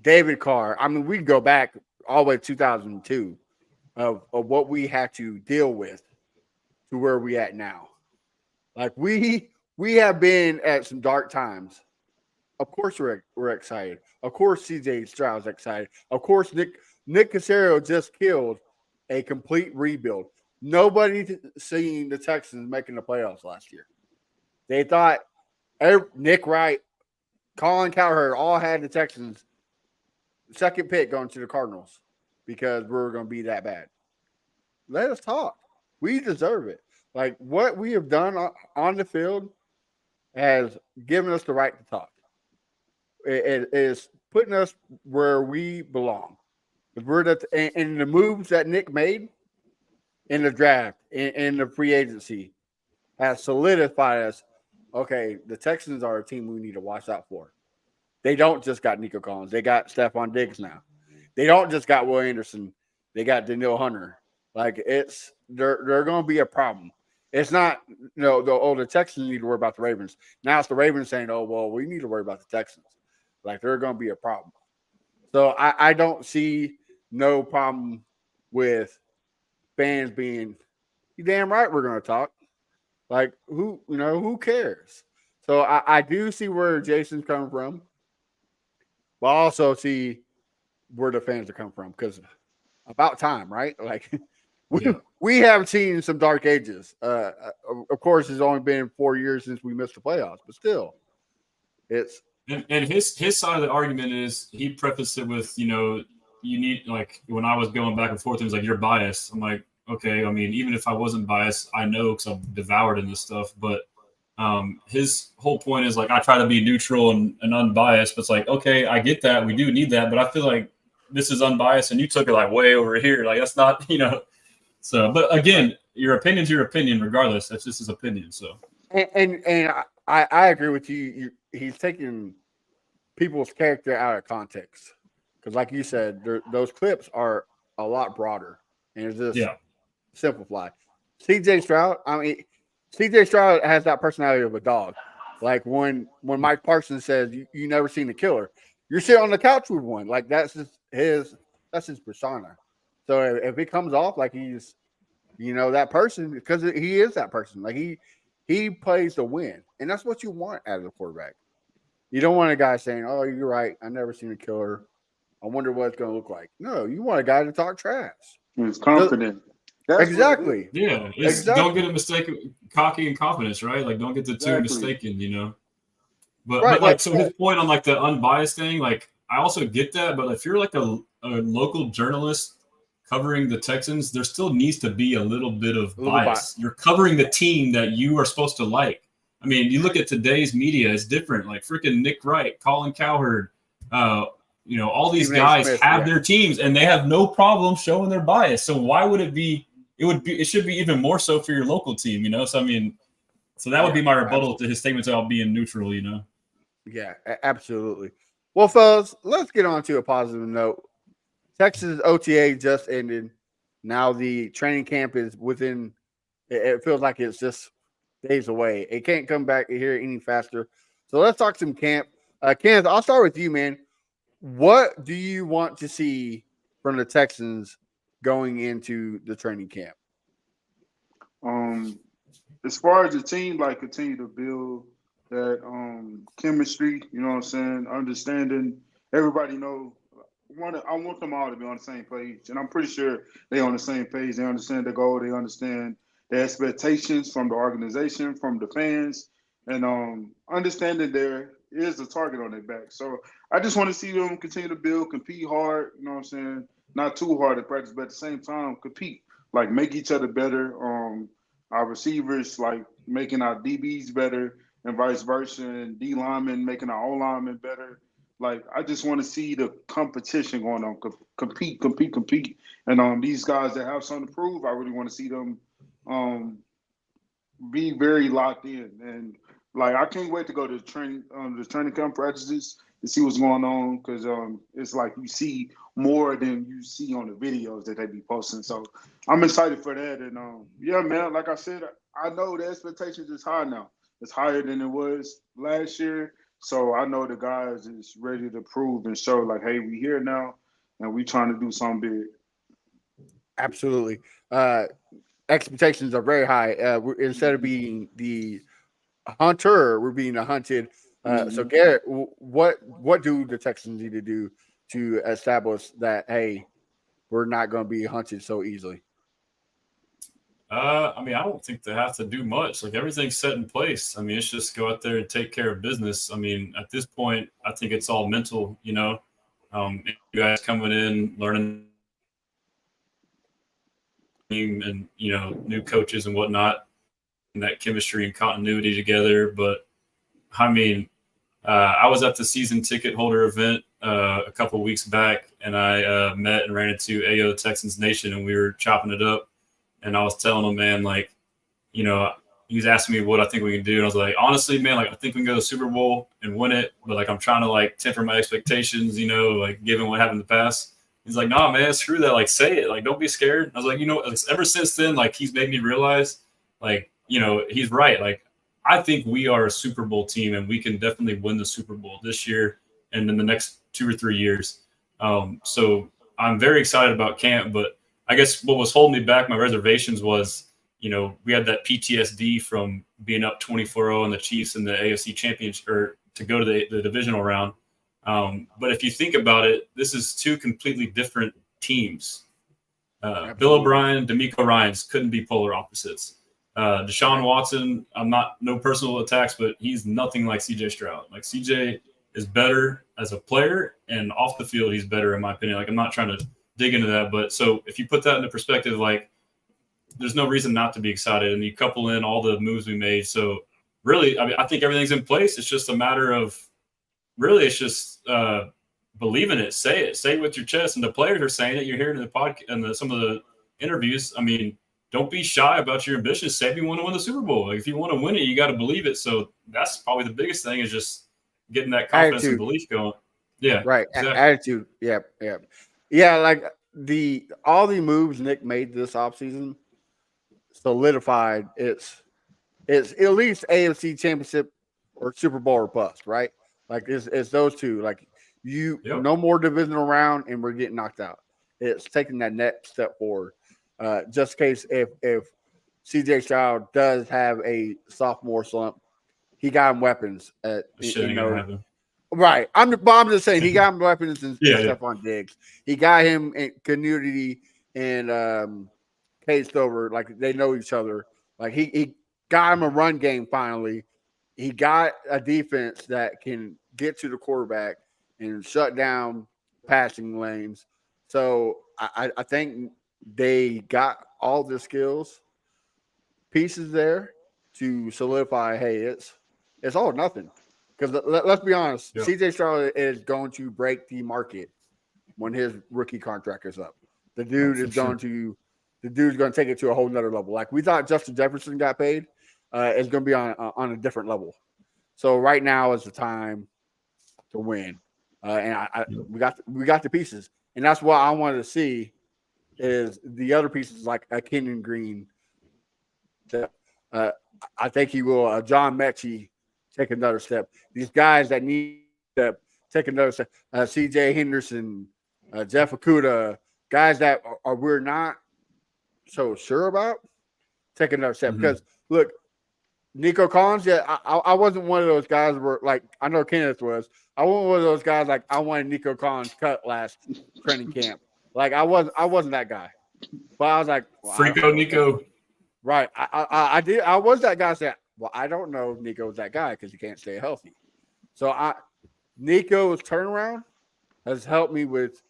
Speaker 2: David Carr. I mean, we can go back all the way to 2002 of what we had to deal with to where we at now. Like we have been at some dark times. Of course, we're excited. Of course, CJ Stroud's excited. Of course, Nick Caserio just killed a complete rebuild. Nobody seen the Texans making the playoffs last year. They thought Nick Wright, Colin Cowherd all had the Texans second pick going to the Cardinals because we were going to be that bad. Let us talk. We deserve it. Like what we have done on the field has given us the right to talk. It is putting us where we belong. And the moves that Nick made in the draft, in the free agency, has solidified us. Okay, the Texans are a team we need to watch out for. They don't just got Nico Collins. They got Stephon Diggs now. They don't just got Will Anderson. They got Daniil Hunter. Like they're going to be a problem. It's not the Texans need to worry about the Ravens. Now it's the Ravens saying, "Oh well, we need to worry about the Texans." Like they're going to be a problem. So I don't see no problem with fans being, "You damn right we're going to talk." Like who cares? So I do see where Jason's coming from, but I also see where the fans are coming from because about time, right? Like we have seen some dark ages. Of course, it's only been 4 years since we missed the playoffs, but still, it's.
Speaker 5: And his side of the argument is he prefaced it with, you need, like, when I was going back and forth, it was like, you're biased. I'm like, okay, I mean, even if I wasn't biased, I know because I'm devoured in this stuff. But his whole point is, like, I try to be neutral and unbiased. But it's like, okay, I get that. We do need that. But I feel like this is unbiased, and you took it, like, way over here. Like, that's not, So, but, again, your opinion's your opinion regardless. That's just his opinion, so.
Speaker 2: And I agree with you. He's taking people's character out of context because, like you said, those clips are a lot broader and it's just simplified. CJ Stroud, CJ Stroud has that personality of a dog. Like when Mike Parsons says you never seen a killer, you're sitting on the couch with one. Like that's his persona. So if it comes off like he's that person, because he is that person. Like he plays to win, and that's what you want out of the quarterback. You don't want a guy saying, "Oh, you're right. I never seen a killer. I wonder what it's going to look like." No, you want a guy to talk trash.
Speaker 4: He's confident.
Speaker 2: Exactly.
Speaker 5: Yeah, don't get a mistake, cocky and confidence, right? Like, don't get the two mistaken, But
Speaker 2: right,
Speaker 5: like, so his point on like the unbiased thing, like, I also get that. But if you're like a local journalist covering the Texans, there still needs to be a little bit of bias. You're covering the team that you are supposed to like. I mean, you look at today's media; it's different. Like freaking Nick Wright, Colin Cowherd, all these guys have their teams, and they have no problem showing their bias. So why would it be? It should be even more so for your local team, So I mean, that would be my rebuttal to his statements about being neutral,
Speaker 2: Yeah, absolutely. Well, fellas, let's get on to a positive note. Texas OTA just ended. Now the training camp is within. It feels like it's just days away. It can't come back here any faster. So let's talk some camp. Kenneth, I'll start with you, man. What do you want to see from the Texans going into the training camp?
Speaker 4: As far as the team, like continue to build that chemistry, you know what I'm saying, understanding. Everybody know. I want them all to be on the same page, and I'm pretty sure they on the same page. They understand the goal. They understand the expectations from the organization, from the fans, and understanding there is a target on their back. So I just want to see them continue to build, compete hard. You know what I'm saying? Not too hard at practice, but at the same time compete. Like make each other better. Our receivers like making our DBs better, and vice versa, and D linemen making our O linemen better. Like I just want to see the competition going on, compete, and these guys that have something to prove, I really want to see them um, be very locked in, and like I can't wait to go to the training camp practices to see what's going on because it's like you see more than you see on the videos that they be posting. So I'm excited for that, and yeah, man, like I said, I know the expectations is high now. It's higher than it was last year. So I know the guys is ready to prove and show like, hey, we here now and we trying to do something big.
Speaker 2: Absolutely. Expectations are very high. Instead of being the hunter, we're being hunted. So Garrett, what do the Texans need to do to establish that, hey, we're not going to be hunted so easily?
Speaker 5: I mean, I don't think they have to do much. Like everything's set in place. I mean, it's just go out there and take care of business. I mean, at this point, I think it's all mental. You know, you guys coming in, learning, and new coaches and whatnot, and that chemistry and continuity together. But I mean, I was at the season ticket holder event a couple of weeks back, and I met and ran into AO Texans Nation, and we were chopping it up. And I was telling him, man, like, he was asking me what I think we can do. And I was like, honestly, man, like, I think we can go to the Super Bowl and win it. But, like, I'm trying to, like, temper my expectations, like, given what happened in the past. He's like, nah, man, screw that. Like, say it. Like, don't be scared. I was like, ever since then, like, he's made me realize, like, he's right. Like, I think we are a Super Bowl team, and we can definitely win the Super Bowl this year and in the next 2 or 3 years. So I'm very excited about camp, but I guess what was holding me back, my reservations was, we had that PTSD from being up 24-0 in the Chiefs in the AFC Championship or to go to the divisional round. But if you think about it, this is two completely different teams. Bill O'Brien, DeMeco Ryans couldn't be polar opposites. Deshaun Watson, no personal attacks, but he's nothing like CJ Stroud. Like CJ is better as a player, and off the field, he's better in my opinion. Like I'm not trying to dig into that, but so if you put that into perspective, like there's no reason not to be excited, and you couple in all the moves we made. So really, I mean, I think everything's in place. It's just a matter of really, it's just believing it, say it with your chest, and the players are saying it. You're hearing in the podcast and some of the interviews. I mean, don't be shy about your ambitions. Say if you want to win the Super Bowl. Like if you want to win it, you got to believe it. So that's probably the biggest thing is just getting that confidence and belief going. Yeah,
Speaker 2: right.
Speaker 5: Exactly.
Speaker 2: Attitude. Yeah. Like all the moves Nick made this offseason solidified it's at least AFC Championship or Super Bowl or bust, right? Like it's those two. Like no more divisional round and we're getting knocked out. It's taking that next step forward. Just in case if CJ Stroud does have a sophomore slump, he got him weapons. Right. I'm just saying he got him weapons and Stephon Diggs. He got him in community and Cade Stover. Like they know each other. Like he got him a run game finally. He got a defense that can get to the quarterback and shut down passing lanes. So I think they got all the skills pieces there to solidify, hey, it's all or nothing. Because let's be honest, CJ Stroud is going to break the market when his rookie contract is up. The dude is going to take it to a whole nother level. Like we thought Justin Jefferson got paid, it's going to be on a different level. So right now is the time to win, and we got the pieces, and that's what I wanted to see is the other pieces like a Kenyon Green. I think he will. John Mechie take another step. These guys that need to take another step. C.J. Henderson, Jeff Okudah, guys that we're not so sure about, take another step. Because look, Nico Collins, yeah, I wasn't one of those guys where like I know Kenneth was. I wasn't one of those guys like I wanted Nico Collins cut last training camp. Like I wasn't that guy. But I was like, well, I
Speaker 5: Freako
Speaker 2: don't
Speaker 5: Nico.
Speaker 2: right. I did. I was that guy. Said, well, I don't know if Nico's that guy because he can't stay healthy. So Nico's turnaround has helped me with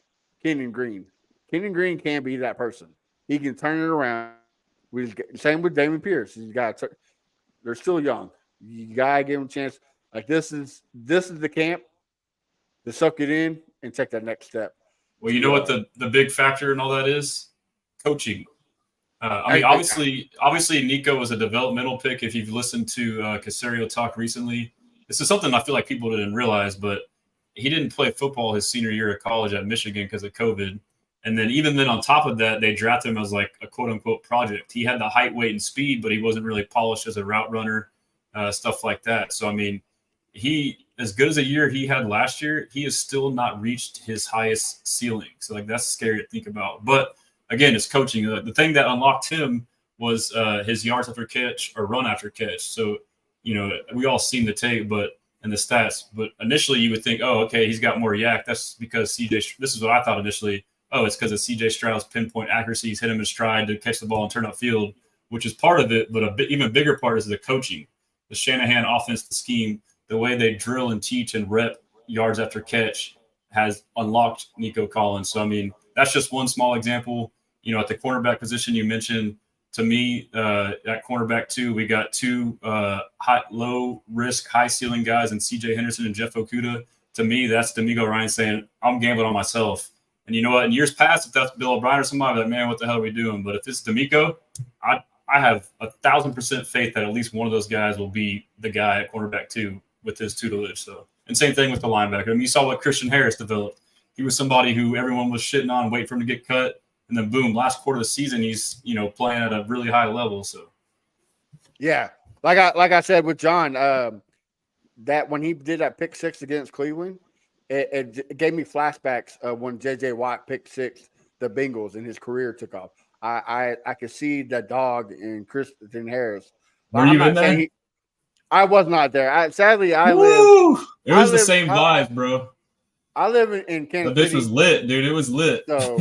Speaker 2: Kenyon Green. Kenyon Green can be that person. He can turn it around. Same with Damon Pierce. He's got. They're still young. You gotta give them a chance. Like this is the camp to suck it in and take that next step.
Speaker 5: Well, you know what the big factor in all that is? Coaching. I mean, obviously, Nico was a developmental pick. If you've listened to Caserio talk recently, this is something I feel like people didn't realize, but he didn't play football his senior year of college at Michigan because of COVID. And then even then on top of that, they drafted him as like a quote unquote project. He had the height, weight, and speed, but he wasn't really polished as a route runner, stuff like that. So, I mean, he, as good as a year he had last year, he has still not reached his highest ceiling. So, like, that's scary to think about. But again, it's coaching. The thing that unlocked him was his yards after catch or run after catch. So, you know, we all seen the tape, and the stats. But initially, you would think, oh, okay, he's got more yak. That's because CJ. This is what I thought initially. Oh, it's because of CJ Stroud's pinpoint accuracy. He's hit him in stride to catch the ball and turn upfield, which is part of it. But even bigger part is the coaching, the Shanahan offense, the scheme, the way they drill and teach and rep yards after catch has unlocked Nico Collins. So, I mean, that's just one small example. You know, at the cornerback position you mentioned, to me, at cornerback too, we got two low risk, high ceiling guys in CJ Henderson and Jeff Okudah. To me, that's D'Amico Ryan saying, I'm gambling on myself. And you know what? In years past, if that's Bill O'Brien or somebody, I'm like, man, what the hell are we doing? But if it's D'Amico, I have 1,000% faith that at least one of those guys will be the guy at cornerback too with his tutelage. So, and same thing with the linebacker. I mean, you saw what Christian Harris developed. He was somebody who everyone was shitting on, waiting for him to get cut. And then boom, last quarter of the season, he's, you know, playing at a really high level. So,
Speaker 2: yeah, like I said with John, that when he did that pick six against Cleveland, it gave me flashbacks of when J.J. Watt picked six the Bengals and his career took off. I could see the dog in Christian Harris.
Speaker 5: Were you in there?
Speaker 2: I was not there. Sadly, I
Speaker 5: Woo!
Speaker 2: live.
Speaker 5: It was the same vibe, bro.
Speaker 2: I live in Kansas City.
Speaker 5: The bitch was lit, dude. It was lit.
Speaker 2: So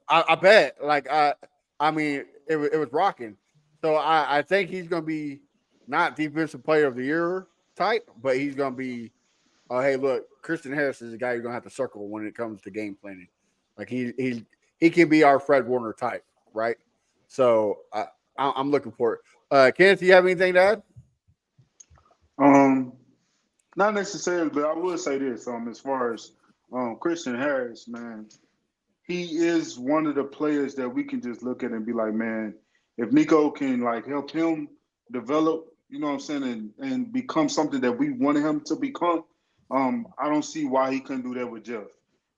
Speaker 2: I bet. Like I mean, it was rocking. So I think he's going to be not defensive player of the year type, but he's going to be. Oh, hey, look, Christian Harris is the guy you're going to have to circle when it comes to game planning. Like he can be our Fred Warner type, right? So I'm looking for it. Kenneth, do you have anything to add?
Speaker 4: Not necessarily, but I will say this. As far as Christian Harris, man, he is one of the players that we can just look at and be like, man, if Nico can like help him develop, you know what I'm saying, and become something that we wanted him to become. I don't see why he couldn't do that with Jeff.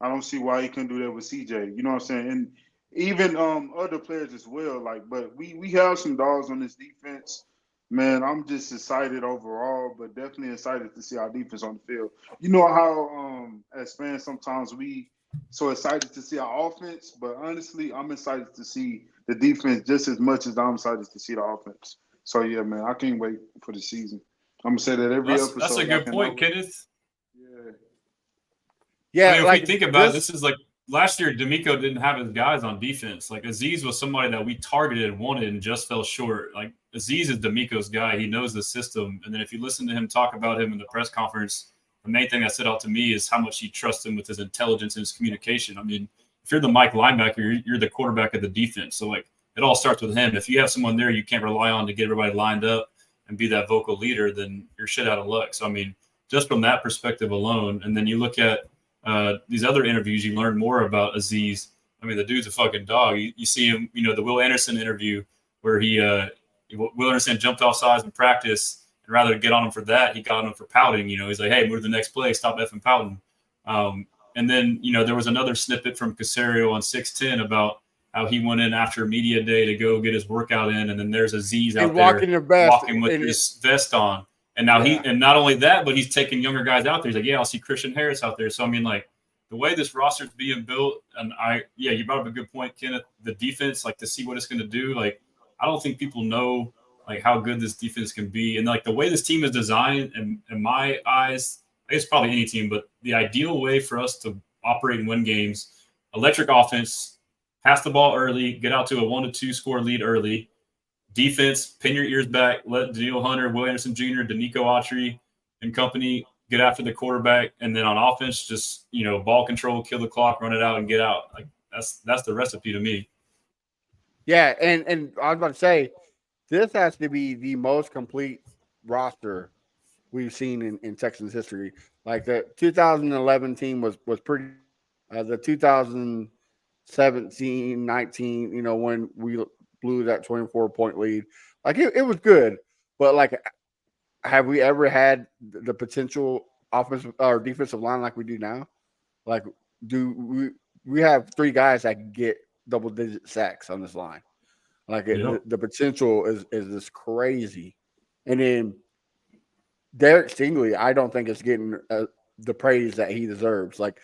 Speaker 4: I don't see why he couldn't do that with CJ. You know what I'm saying? And even other players as well. Like, but we have some dogs on this defense. Man, I'm just excited overall, but definitely excited to see our defense on the field. You know how as fans sometimes we so excited to see our offense, but honestly, I'm excited to see the defense just as much as I'm excited to see the offense. So yeah, man, I can't wait for the season. I'm gonna say that every episode.
Speaker 5: That's a good point, Kenneth.
Speaker 2: Yeah,
Speaker 5: I mean,
Speaker 2: like
Speaker 5: if we think about it, this is like last year, D'Amico didn't have his guys on defense. Like Azeez was somebody that we targeted and wanted and just fell short. Like Azeez is D'Amico's guy. He knows the system. And then if you listen to him talk about him in the press conference, the main thing that stood out to me is how much he trusts him with his intelligence and his communication. I mean, if you're the Mike linebacker, you're the quarterback of the defense. So, like, it all starts with him. If you have someone there you can't rely on to get everybody lined up and be that vocal leader, then you're shit out of luck. So, I mean, just from that perspective alone, and then you look at these other interviews, you learn more about Azeez. I mean, the dude's a fucking dog. You see him, you know, the Will Anderson interview where Will Anderson jumped off sides in practice, and rather than get on him for that, he got on him for pouting. You know, he's like, hey, move to the next play, stop effing pouting. And then, you know, there was another snippet from Caserio on 610 about how he went in after media day to go get his workout in, and then there's Azeez out there walking with his vest on. And now and not only that, but he's taking younger guys out there. He's like, yeah, I'll see Christian Harris out there. So, I mean, like, the way this roster's being built, and you brought up a good point, Kenneth, the defense, like, to see what it's going to do. Like, I don't think people know like how good this defense can be. And like the way this team is designed, and in my eyes, I guess probably any team, but the ideal way for us to operate and win games, electric offense, pass the ball early, get out to a 1-2 score lead early. Defense, pin your ears back, let Daniil Hunter, Will Anderson Jr., Danico Autry, and company get after the quarterback. And then on offense, just, ball control, kill the clock, run it out, and get out. Like that's the recipe to me.
Speaker 2: Yeah, and I was about to say, this has to be the most complete roster we've seen in Texans history. Like the 2011 team was pretty. The 2017-19, when we blew that 24-point lead, like it was good, but like, have we ever had the potential offensive or defensive line like we do now? Like, do we have 3 guys that can get double-digit sacks on this line? Like the potential is just crazy. And then Derek Stingley, I don't think is getting the praise that he deserves. Like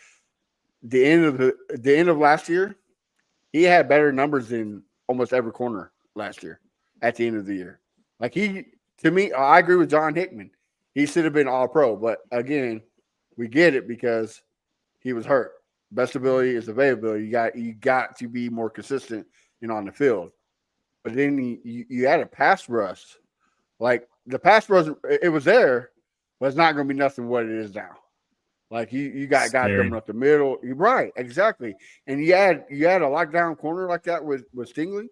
Speaker 2: the end of last year, he had better numbers than almost every corner last year at the end of the year. Like to me, I agree with John Hickman. He should have been All-Pro, but again, we get it because he was hurt. Best ability is availability. You got to be more consistent and on the field. But then you had a pass rush. Like the pass rush, it was there, but it's not going to be nothing what it is now. Like you got guys coming up the middle. You're right, exactly. And you had a lockdown corner like that with Stingley,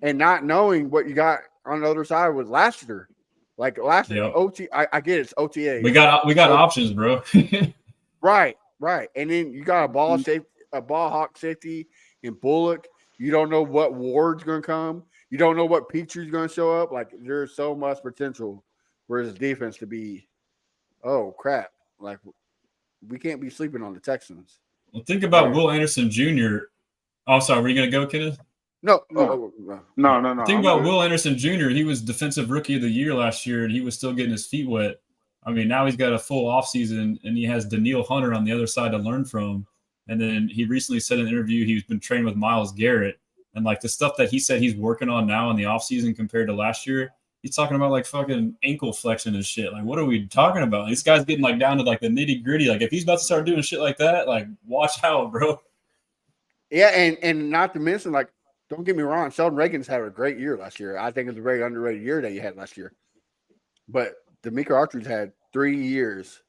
Speaker 2: and not knowing what you got on the other side was Lassiter. Like Lassiter, OT. I get it's OTA.
Speaker 5: We got options, bro.
Speaker 2: Right. And then you got a ball hawk safety in Bullock. You don't know what Ward's going to come. You don't know what Petrie's going to show up. Like there's so much potential for his defense to be. Oh crap! Like we can't be sleeping on the Texans.
Speaker 5: Well, think about Will Anderson Jr. Oh, sorry. Were you going to go, Kenneth?
Speaker 2: No.
Speaker 4: No.
Speaker 5: Think about Will Anderson Jr. He was Defensive Rookie of the Year last year, and he was still getting his feet wet. I mean, now he's got a full offseason, and he has Daniil Hunter on the other side to learn from. And then he recently said in an interview he's been training with Myles Garrett. And, like, the stuff that he said he's working on now in the offseason compared to last year, he's talking about, like, fucking ankle flexion and shit. Like, what are we talking about? This guy's getting, like, down to, like, the nitty-gritty. Like, if he's about to start doing shit like that, like, watch out, bro.
Speaker 2: Yeah, and not to mention, like, don't get me wrong, Sheldon Reagan's had a great year last year. I think it's a very underrated year that he had last year. But Danico Autry's had 3 years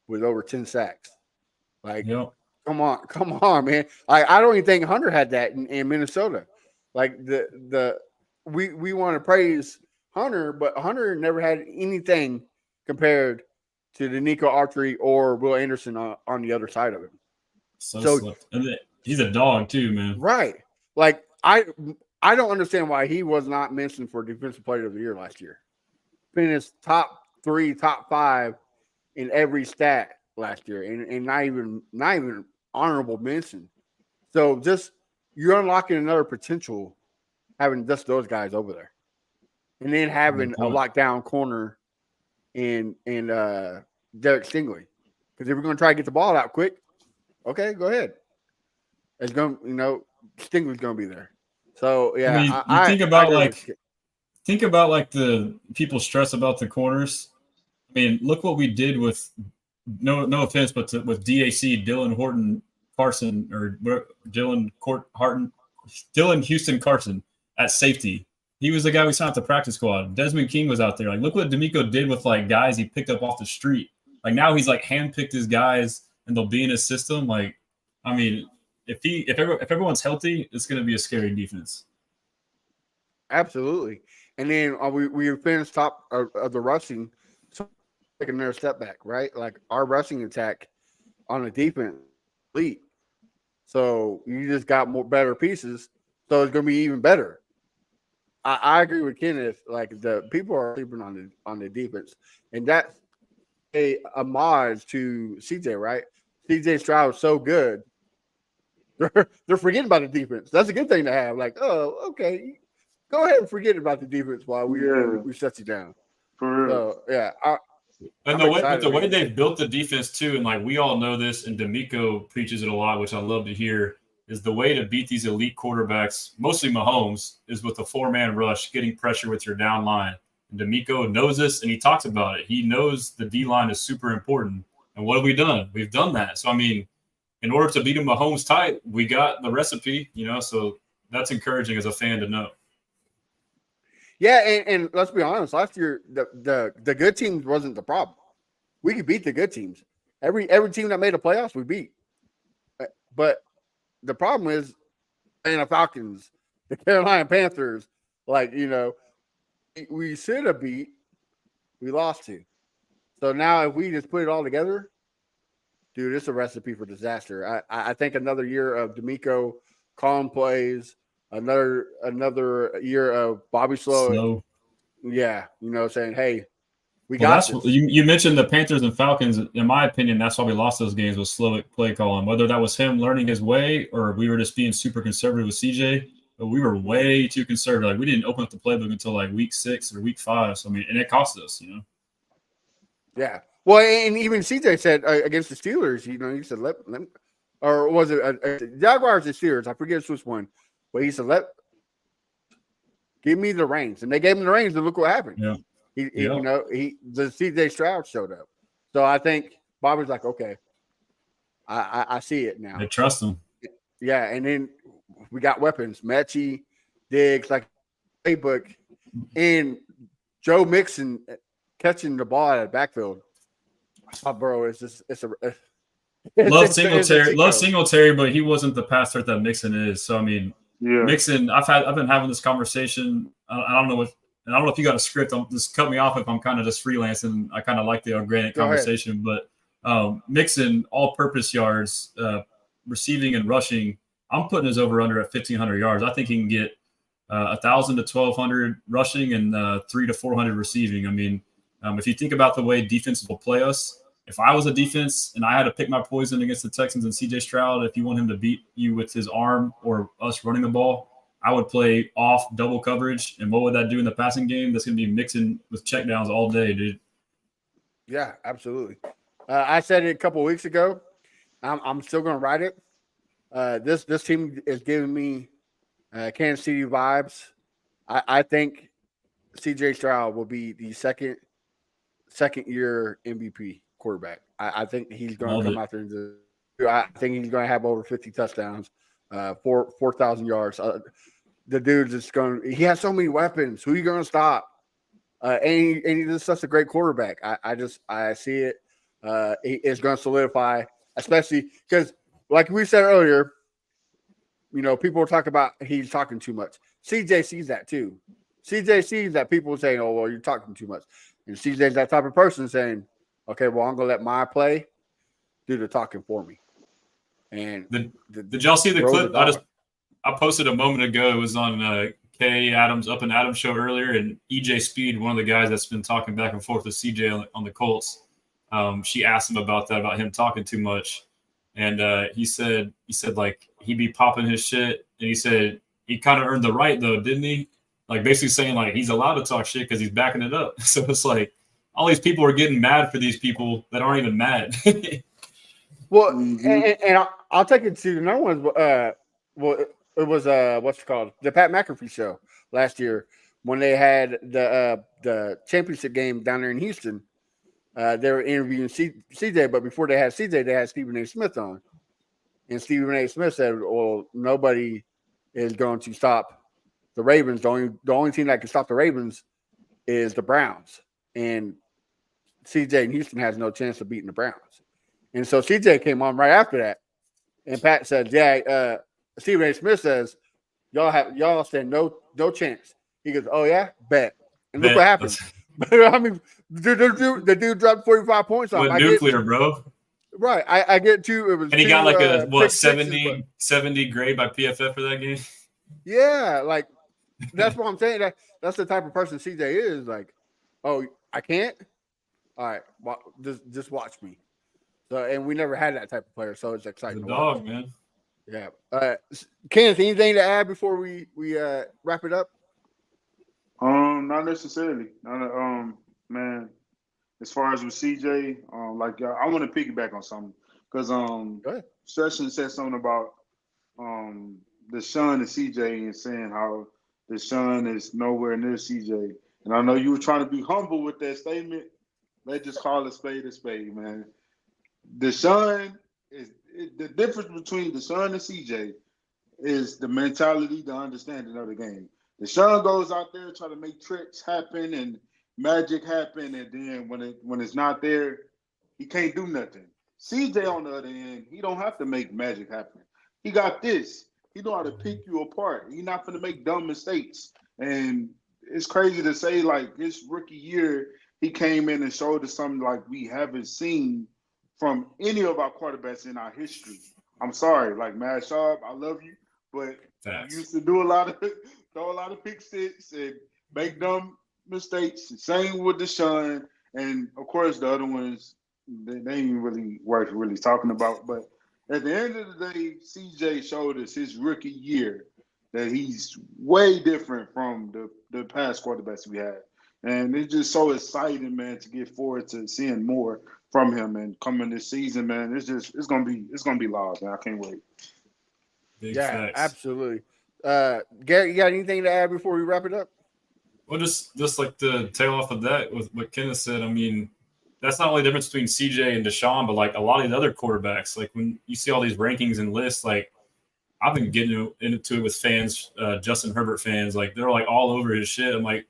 Speaker 2: with over 10 sacks. Like, come on, man. I don't even think Hunter had that in Minnesota. Like we want to praise Hunter, but Hunter never had anything compared to Danico Autry or Will Anderson on the other side of him.
Speaker 5: So and he's a dog too, man.
Speaker 2: Right. Like I don't understand why he was not mentioned for Defensive Player of the Year last year. Finished top 3, top 5 in every stat last year, and not even honorable mention. So just you're unlocking another potential having just those guys over there, and then having a lockdown corner in Derek Stingley. Because if we're going to try to get the ball out quick, okay, go ahead. It's going, Stingley's going to be there. So yeah,
Speaker 5: I mean, think about the people stress about the corners. I mean, look what we did with no offense, but with DAC, Dylan Houston Carson at safety. He was the guy we signed at the practice squad. Desmond King was out there. Like, look what D'Amico did with like guys he picked up off the street. Like now he's like handpicked his guys and they'll be in his system. Like, I mean, if everyone's healthy, it's going to be a scary defense.
Speaker 2: Absolutely. And then we finished top of the rushing, so taking their step back, right? Like our rushing attack on the defense, elite. So you just got better pieces, so it's going to be even better. I agree with Kenneth. Like the people are sleeping on the defense, and that's a homage to CJ, right? CJ Stroud is so good. They're forgetting about the defense. That's a good thing to have. Like, oh, okay, go ahead and forget about the defense while we shut you down.
Speaker 4: For real.
Speaker 2: So, yeah.
Speaker 5: And the way they've built the defense too, and like we all know this, and D'Amico preaches it a lot, which I love to hear. is the way to beat these elite quarterbacks, mostly Mahomes, is with a 4-man rush, getting pressure with your down line. And DeMeco knows this, and he talks about it. He knows the D-line is super important. And what have we done? We've done that. So, I mean, in order to beat Mahomes tight, we got the recipe, so that's encouraging as a fan to know.
Speaker 2: Yeah, and let's be honest, last year the good teams wasn't the problem. We could beat the good teams. Every team that made the playoffs, we beat. But the problem is the Falcons, the Carolina Panthers, we should have beat, we lost to. So now if we just put it all together, dude, it's a recipe for disaster. I think another year of DeMeco calling plays, another year of Bobby Slow. Yeah, saying, hey, we got this.
Speaker 5: You mentioned the Panthers and Falcons. In my opinion, that's why we lost those games with slow play calling. Whether that was him learning his way or we were just being super conservative with CJ, but we were way too conservative. Like, we didn't open up the playbook until like week 6 or week 5. So, I mean, and it cost us,
Speaker 2: Yeah. Well, and even CJ said against the Steelers, he said, let or was it Jaguars or Steelers? I forget which one. But he said, give me the reins. And they gave him the reins, and look what happened.
Speaker 5: Yeah.
Speaker 2: The CJ Stroud showed up. So I think Bobby's like, okay, I see it now.
Speaker 5: They trust him.
Speaker 2: Yeah, and then we got weapons, Mechie, Diggs, like playbook, and Joe Mixon catching the ball out of the backfield. Oh, bro,
Speaker 5: Love Singletary, but he wasn't the pass threat that Mixon is. So I mean, Mixon, I've been having this conversation. I don't know if you got a script. Just cut me off if I'm kind of just freelancing. I kind of like the organic conversation, but Mixon, all-purpose yards, receiving and rushing, I'm putting his over/under at 1,500 yards. I think he can get 1,000 to 1,200 rushing and 300 to 400 receiving. I mean, if you think about the way defenses will play us, if I was a defense and I had to pick my poison against the Texans and CJ Stroud, if you want him to beat you with his arm or us running the ball, I would play off double coverage. And what would that do in the passing game? That's going to be mixing with checkdowns all day, dude.
Speaker 2: Yeah, absolutely. I said it a couple of weeks ago. I'm still going to ride it. This team is giving me Kansas City vibes. I think CJ Stroud will be the second year MVP quarterback. I think he's going to come out there. I think he's going to have over 50 touchdowns, 4,000 yards. The dude's just going. He has so many weapons. Who are you going to stop? And he's just such a great quarterback. I see it. It's going to solidify, especially because, like we said earlier, people are talking about he's talking too much. CJ sees that too. CJ sees that people saying, "Oh, well, you're talking too much," and CJ's that type of person saying, "Okay, well, I'm going to let my play do the talking for me." And
Speaker 5: did y'all see the clip? I posted a moment ago. It was on Kay Adams, Up and Adams show earlier, and EJ Speed, one of the guys that's been talking back and forth with CJ on the Colts. She asked him about him talking too much, and he said like he'd be popping his shit, and he said he kind of earned the right though, didn't he? Like basically saying like he's allowed to talk shit because he's backing it up. So it's like all these people are getting mad for these people that aren't even mad.
Speaker 2: Well, and I'll take it to another one. It was what's it called? The Pat McAfee show last year when they had the championship game down there in Houston. They were interviewing CJ, but before they had CJ, they had Stephen A. Smith on. And Stephen A. Smith said, well, nobody is going to stop the Ravens. The only team that can stop the Ravens is the Browns. And CJ in Houston has no chance of beating the Browns. And so CJ came on right after that. And Pat said, yeah, Stephen A. Smith says, y'all stand no chance. He goes, oh, yeah? Bet. And look what happened. I mean, the dude dropped 45 points on him.
Speaker 5: Nuclear, bro.
Speaker 2: Right. I get two. It was
Speaker 5: and he got like a
Speaker 2: 70
Speaker 5: grade by PFF for that game?
Speaker 2: Yeah. Like, that's what I'm saying. That's the type of person CJ is. Like, oh, I can't? All right. Well, just watch me. So, and we never had that type of player, so it's exciting.
Speaker 5: The dog, man.
Speaker 2: Yeah. Kenneth, anything to add before we wrap it up?
Speaker 4: Not necessarily. Man, as far as with CJ, I want to piggyback on something because Session said something about Deshaun and CJ and saying how Deshaun is nowhere near CJ. And I know you were trying to be humble with that statement. Let's just call a spade, man. Deshaun the difference between Deshaun and CJ is the mentality, the understanding of the game. Deshaun goes out there trying to make tricks happen and magic happen, and then when it's not there, he can't do nothing. CJ on the other end, he don't have to make magic happen. He got this. He know how to pick you apart. He's not going to make dumb mistakes. And it's crazy to say, like, his rookie year, he came in and showed us something like we haven't seen from any of our quarterbacks in our history. I'm sorry, like Matt Sharp, I love you, but you used to do throw a lot of pick six and make dumb mistakes. Same with Deshaun, and of course the other ones they ain't really worth really talking about. But at the end of the day, CJ showed us his rookie year that he's way different from the past quarterbacks we had. And it's just so exciting, man, to get forward to seeing more from him and coming this season, man. It's gonna be loud, man. I can't wait.
Speaker 5: Big
Speaker 2: Yeah,
Speaker 5: facts.
Speaker 2: absolutely. Garrett, you got anything to add before we wrap it up?
Speaker 5: Well, just like to tail off of that with what Kenneth said, I mean, that's not only the difference between CJ and Deshaun, but like a lot of the other quarterbacks. Like when you see all these rankings and lists, like I've been getting into it with fans, Justin Herbert fans, like they're like all over his shit. I'm like,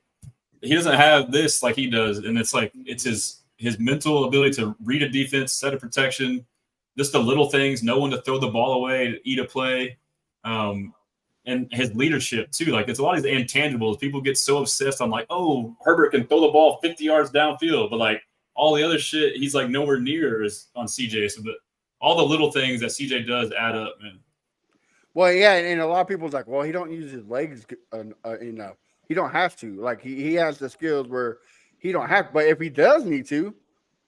Speaker 5: he doesn't have this like he does, and it's like it's his mental ability to read a defense, set a protection, just the little things, know when to throw the ball away, to eat a play, and his leadership too. Like it's a lot of these intangibles. People get so obsessed on like, oh, Herbert can throw the ball 50 yards downfield, but like all the other shit, he's like nowhere near as on CJ. So all the little things that CJ does add up, man.
Speaker 2: Well, yeah, and a lot of people's like, well, he don't use his legs enough. He don't have to. Like he has the skills where he don't have to. But if he does need to,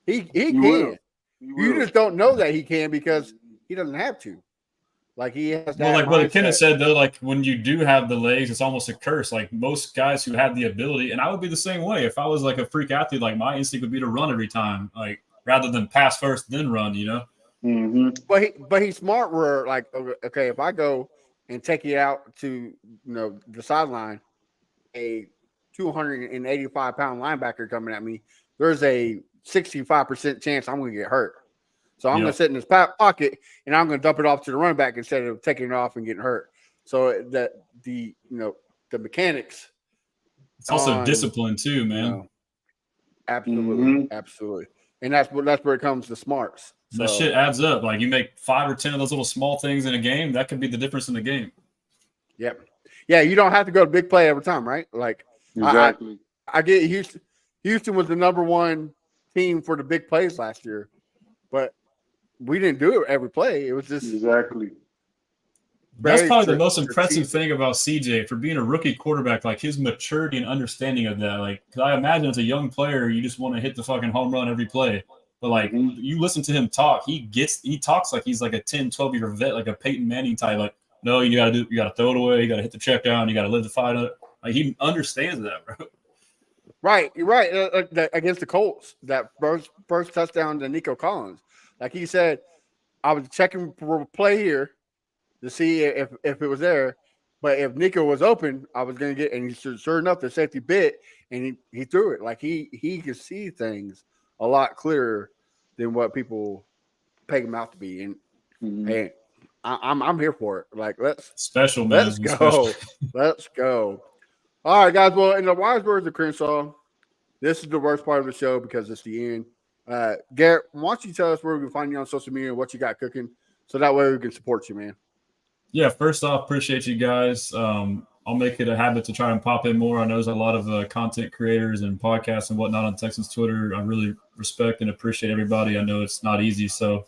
Speaker 2: he can. You just don't know that he can because he doesn't have to. Like he has that.
Speaker 5: Well, like
Speaker 2: mindset.
Speaker 5: what Kenneth said though, like when you do have the legs, it's almost a curse. Like most guys who have the ability, and I would be the same way. If I was like a freak athlete, like my instinct would be to run every time, like rather than pass first then run. You know.
Speaker 2: Mm-hmm. But he's smart. Where like, okay, if I go and take it out to the sideline, a 285-pound linebacker coming at me, there's a 65% chance I'm going to get hurt. So I'm going to sit in his pocket and I'm going to dump it off to the running back instead of taking it off and getting hurt. So that the mechanics.
Speaker 5: It's also discipline too, man.
Speaker 2: Absolutely. And that's where it comes to smarts. So
Speaker 5: that shit adds up. Like you make 5 or 10 of those little small things in a game, that could be the difference in the game.
Speaker 2: Yep. Yeah, you don't have to go to big play every time, right? Like
Speaker 4: exactly.
Speaker 2: I get Houston. Houston was the number one team for the big plays last year, but we didn't do it every play. It was just
Speaker 4: exactly.
Speaker 5: That's probably the most impressive thing about CJ for being a rookie quarterback. Like his maturity and understanding of that. Like, because I imagine as a young player, you just want to hit the fucking home run every play. But like you listen to him talk, he talks like he's like a 10, 12-year vet, like a Peyton Manning type. Like, no, you gotta throw it away, you gotta hit the check down, you gotta live the fight up. Like he understands that, bro.
Speaker 2: Right, you're right. Against the Colts, that first touchdown to Nico Collins, like he said, I was checking for a play here to see if it was there, but if Nico was open, I was gonna get. And sure enough, the safety bit, and he threw it. Like he could see things a lot clearer than what people peg him out to be. And hey, I'm here for it. Like let's go. Let's go. All right, guys. Well, in the wise words of Crenshaw, this is the worst part of the show because it's the end. Garrett, why don't you tell us where we can find you on social media and what you got cooking, so that way we can support you, man.
Speaker 5: Yeah, first off, appreciate you guys. I'll make it a habit to try and pop in more. I know there's a lot of content creators and podcasts and whatnot on Texans Twitter. I really respect and appreciate everybody. I know it's not easy, so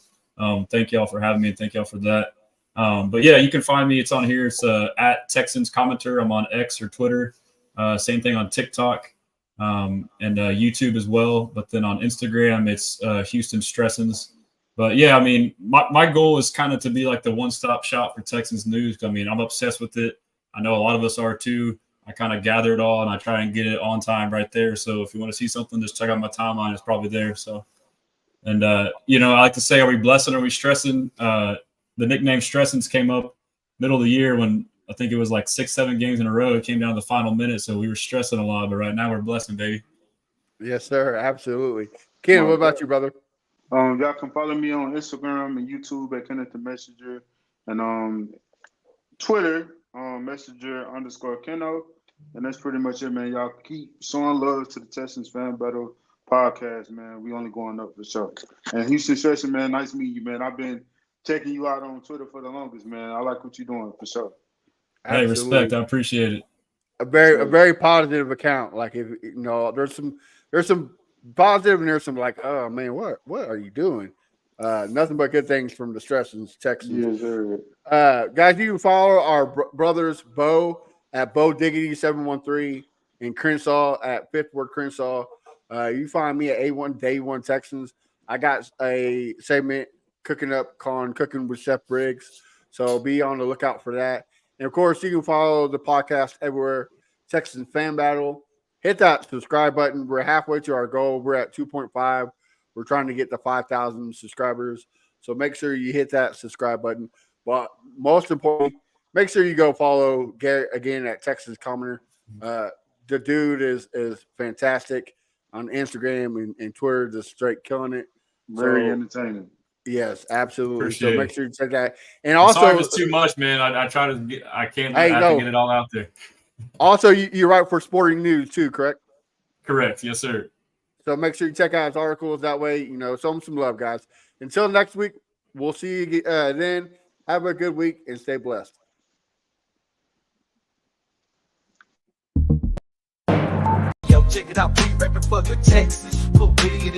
Speaker 5: thank y'all for having me and thank y'all for that. But yeah, you can find me. It's on here. It's at Texans Commenter. I'm on X or Twitter. Same thing on TikTok and YouTube as well. But then on Instagram, it's Houston Stressins. But yeah, I mean, my goal is kind of to be like the one-stop shop for Texans news. I mean, I'm obsessed with it. I know a lot of us are too. I kind of gather it all and I try and get it on time right there. So if you want to see something, just check out my timeline. It's probably there. So, and I like to say, are we blessing? Are we stressing? The nickname Stressins came up middle of the year when I think it was like 6-7 games in a row. It came down to the final minute, so we were stressing a lot. But right now we're blessing, baby.
Speaker 2: Yes, sir. Absolutely. Ken, what about you, brother?
Speaker 4: Y'all can follow me on Instagram and YouTube at Kenneth the Messenger, and Twitter, Messenger_Keno. And that's pretty much it, man. Y'all keep showing love to the Texans Fan Battle podcast, man. We only going up for sure. And Houston Stretcher, man, nice meeting you, man. I've been checking you out on Twitter for the longest, man. I like what you're doing for sure.
Speaker 5: Hey, respect. I appreciate it.
Speaker 2: A very positive account. Like, if you know, there's some positive and there's some like, oh man, what are you doing? Nothing but good things from the Stressins Texans.
Speaker 4: Yes, sir.
Speaker 2: Guys, you can follow our brothers Bo at Bo Diggity 713 and Crenshaw at Fifth Word Crenshaw. You find me at A1 Day One Texans. I got a segment cooking with Chef Briggs, so be on the lookout for that. And of course, you can follow the podcast everywhere. Texans Fan Battle. Hit that subscribe button. We're halfway to our goal. We're at 2.5. We're trying to get to 5,000 subscribers. So make sure you hit that subscribe button. But most importantly, make sure you go follow Garrett again at Texas Commenter. The dude is fantastic on Instagram and Twitter, just straight killing it.
Speaker 4: Very entertaining.
Speaker 2: Yes, absolutely.
Speaker 5: Appreciate
Speaker 2: so make
Speaker 5: it.
Speaker 2: sure you check that. And also,
Speaker 5: sorry if it's too much, man. I try to get. I can't. I have to get it all out there.
Speaker 2: Also, you write for Sporting News too, correct?
Speaker 5: Correct. Yes, sir.
Speaker 2: So make sure you check out his articles. That way, show him some love, guys. Until next week, we'll see you then. Have a good week and stay blessed.
Speaker 1: Yo, check it out, we rapping for the Texans. Put it in.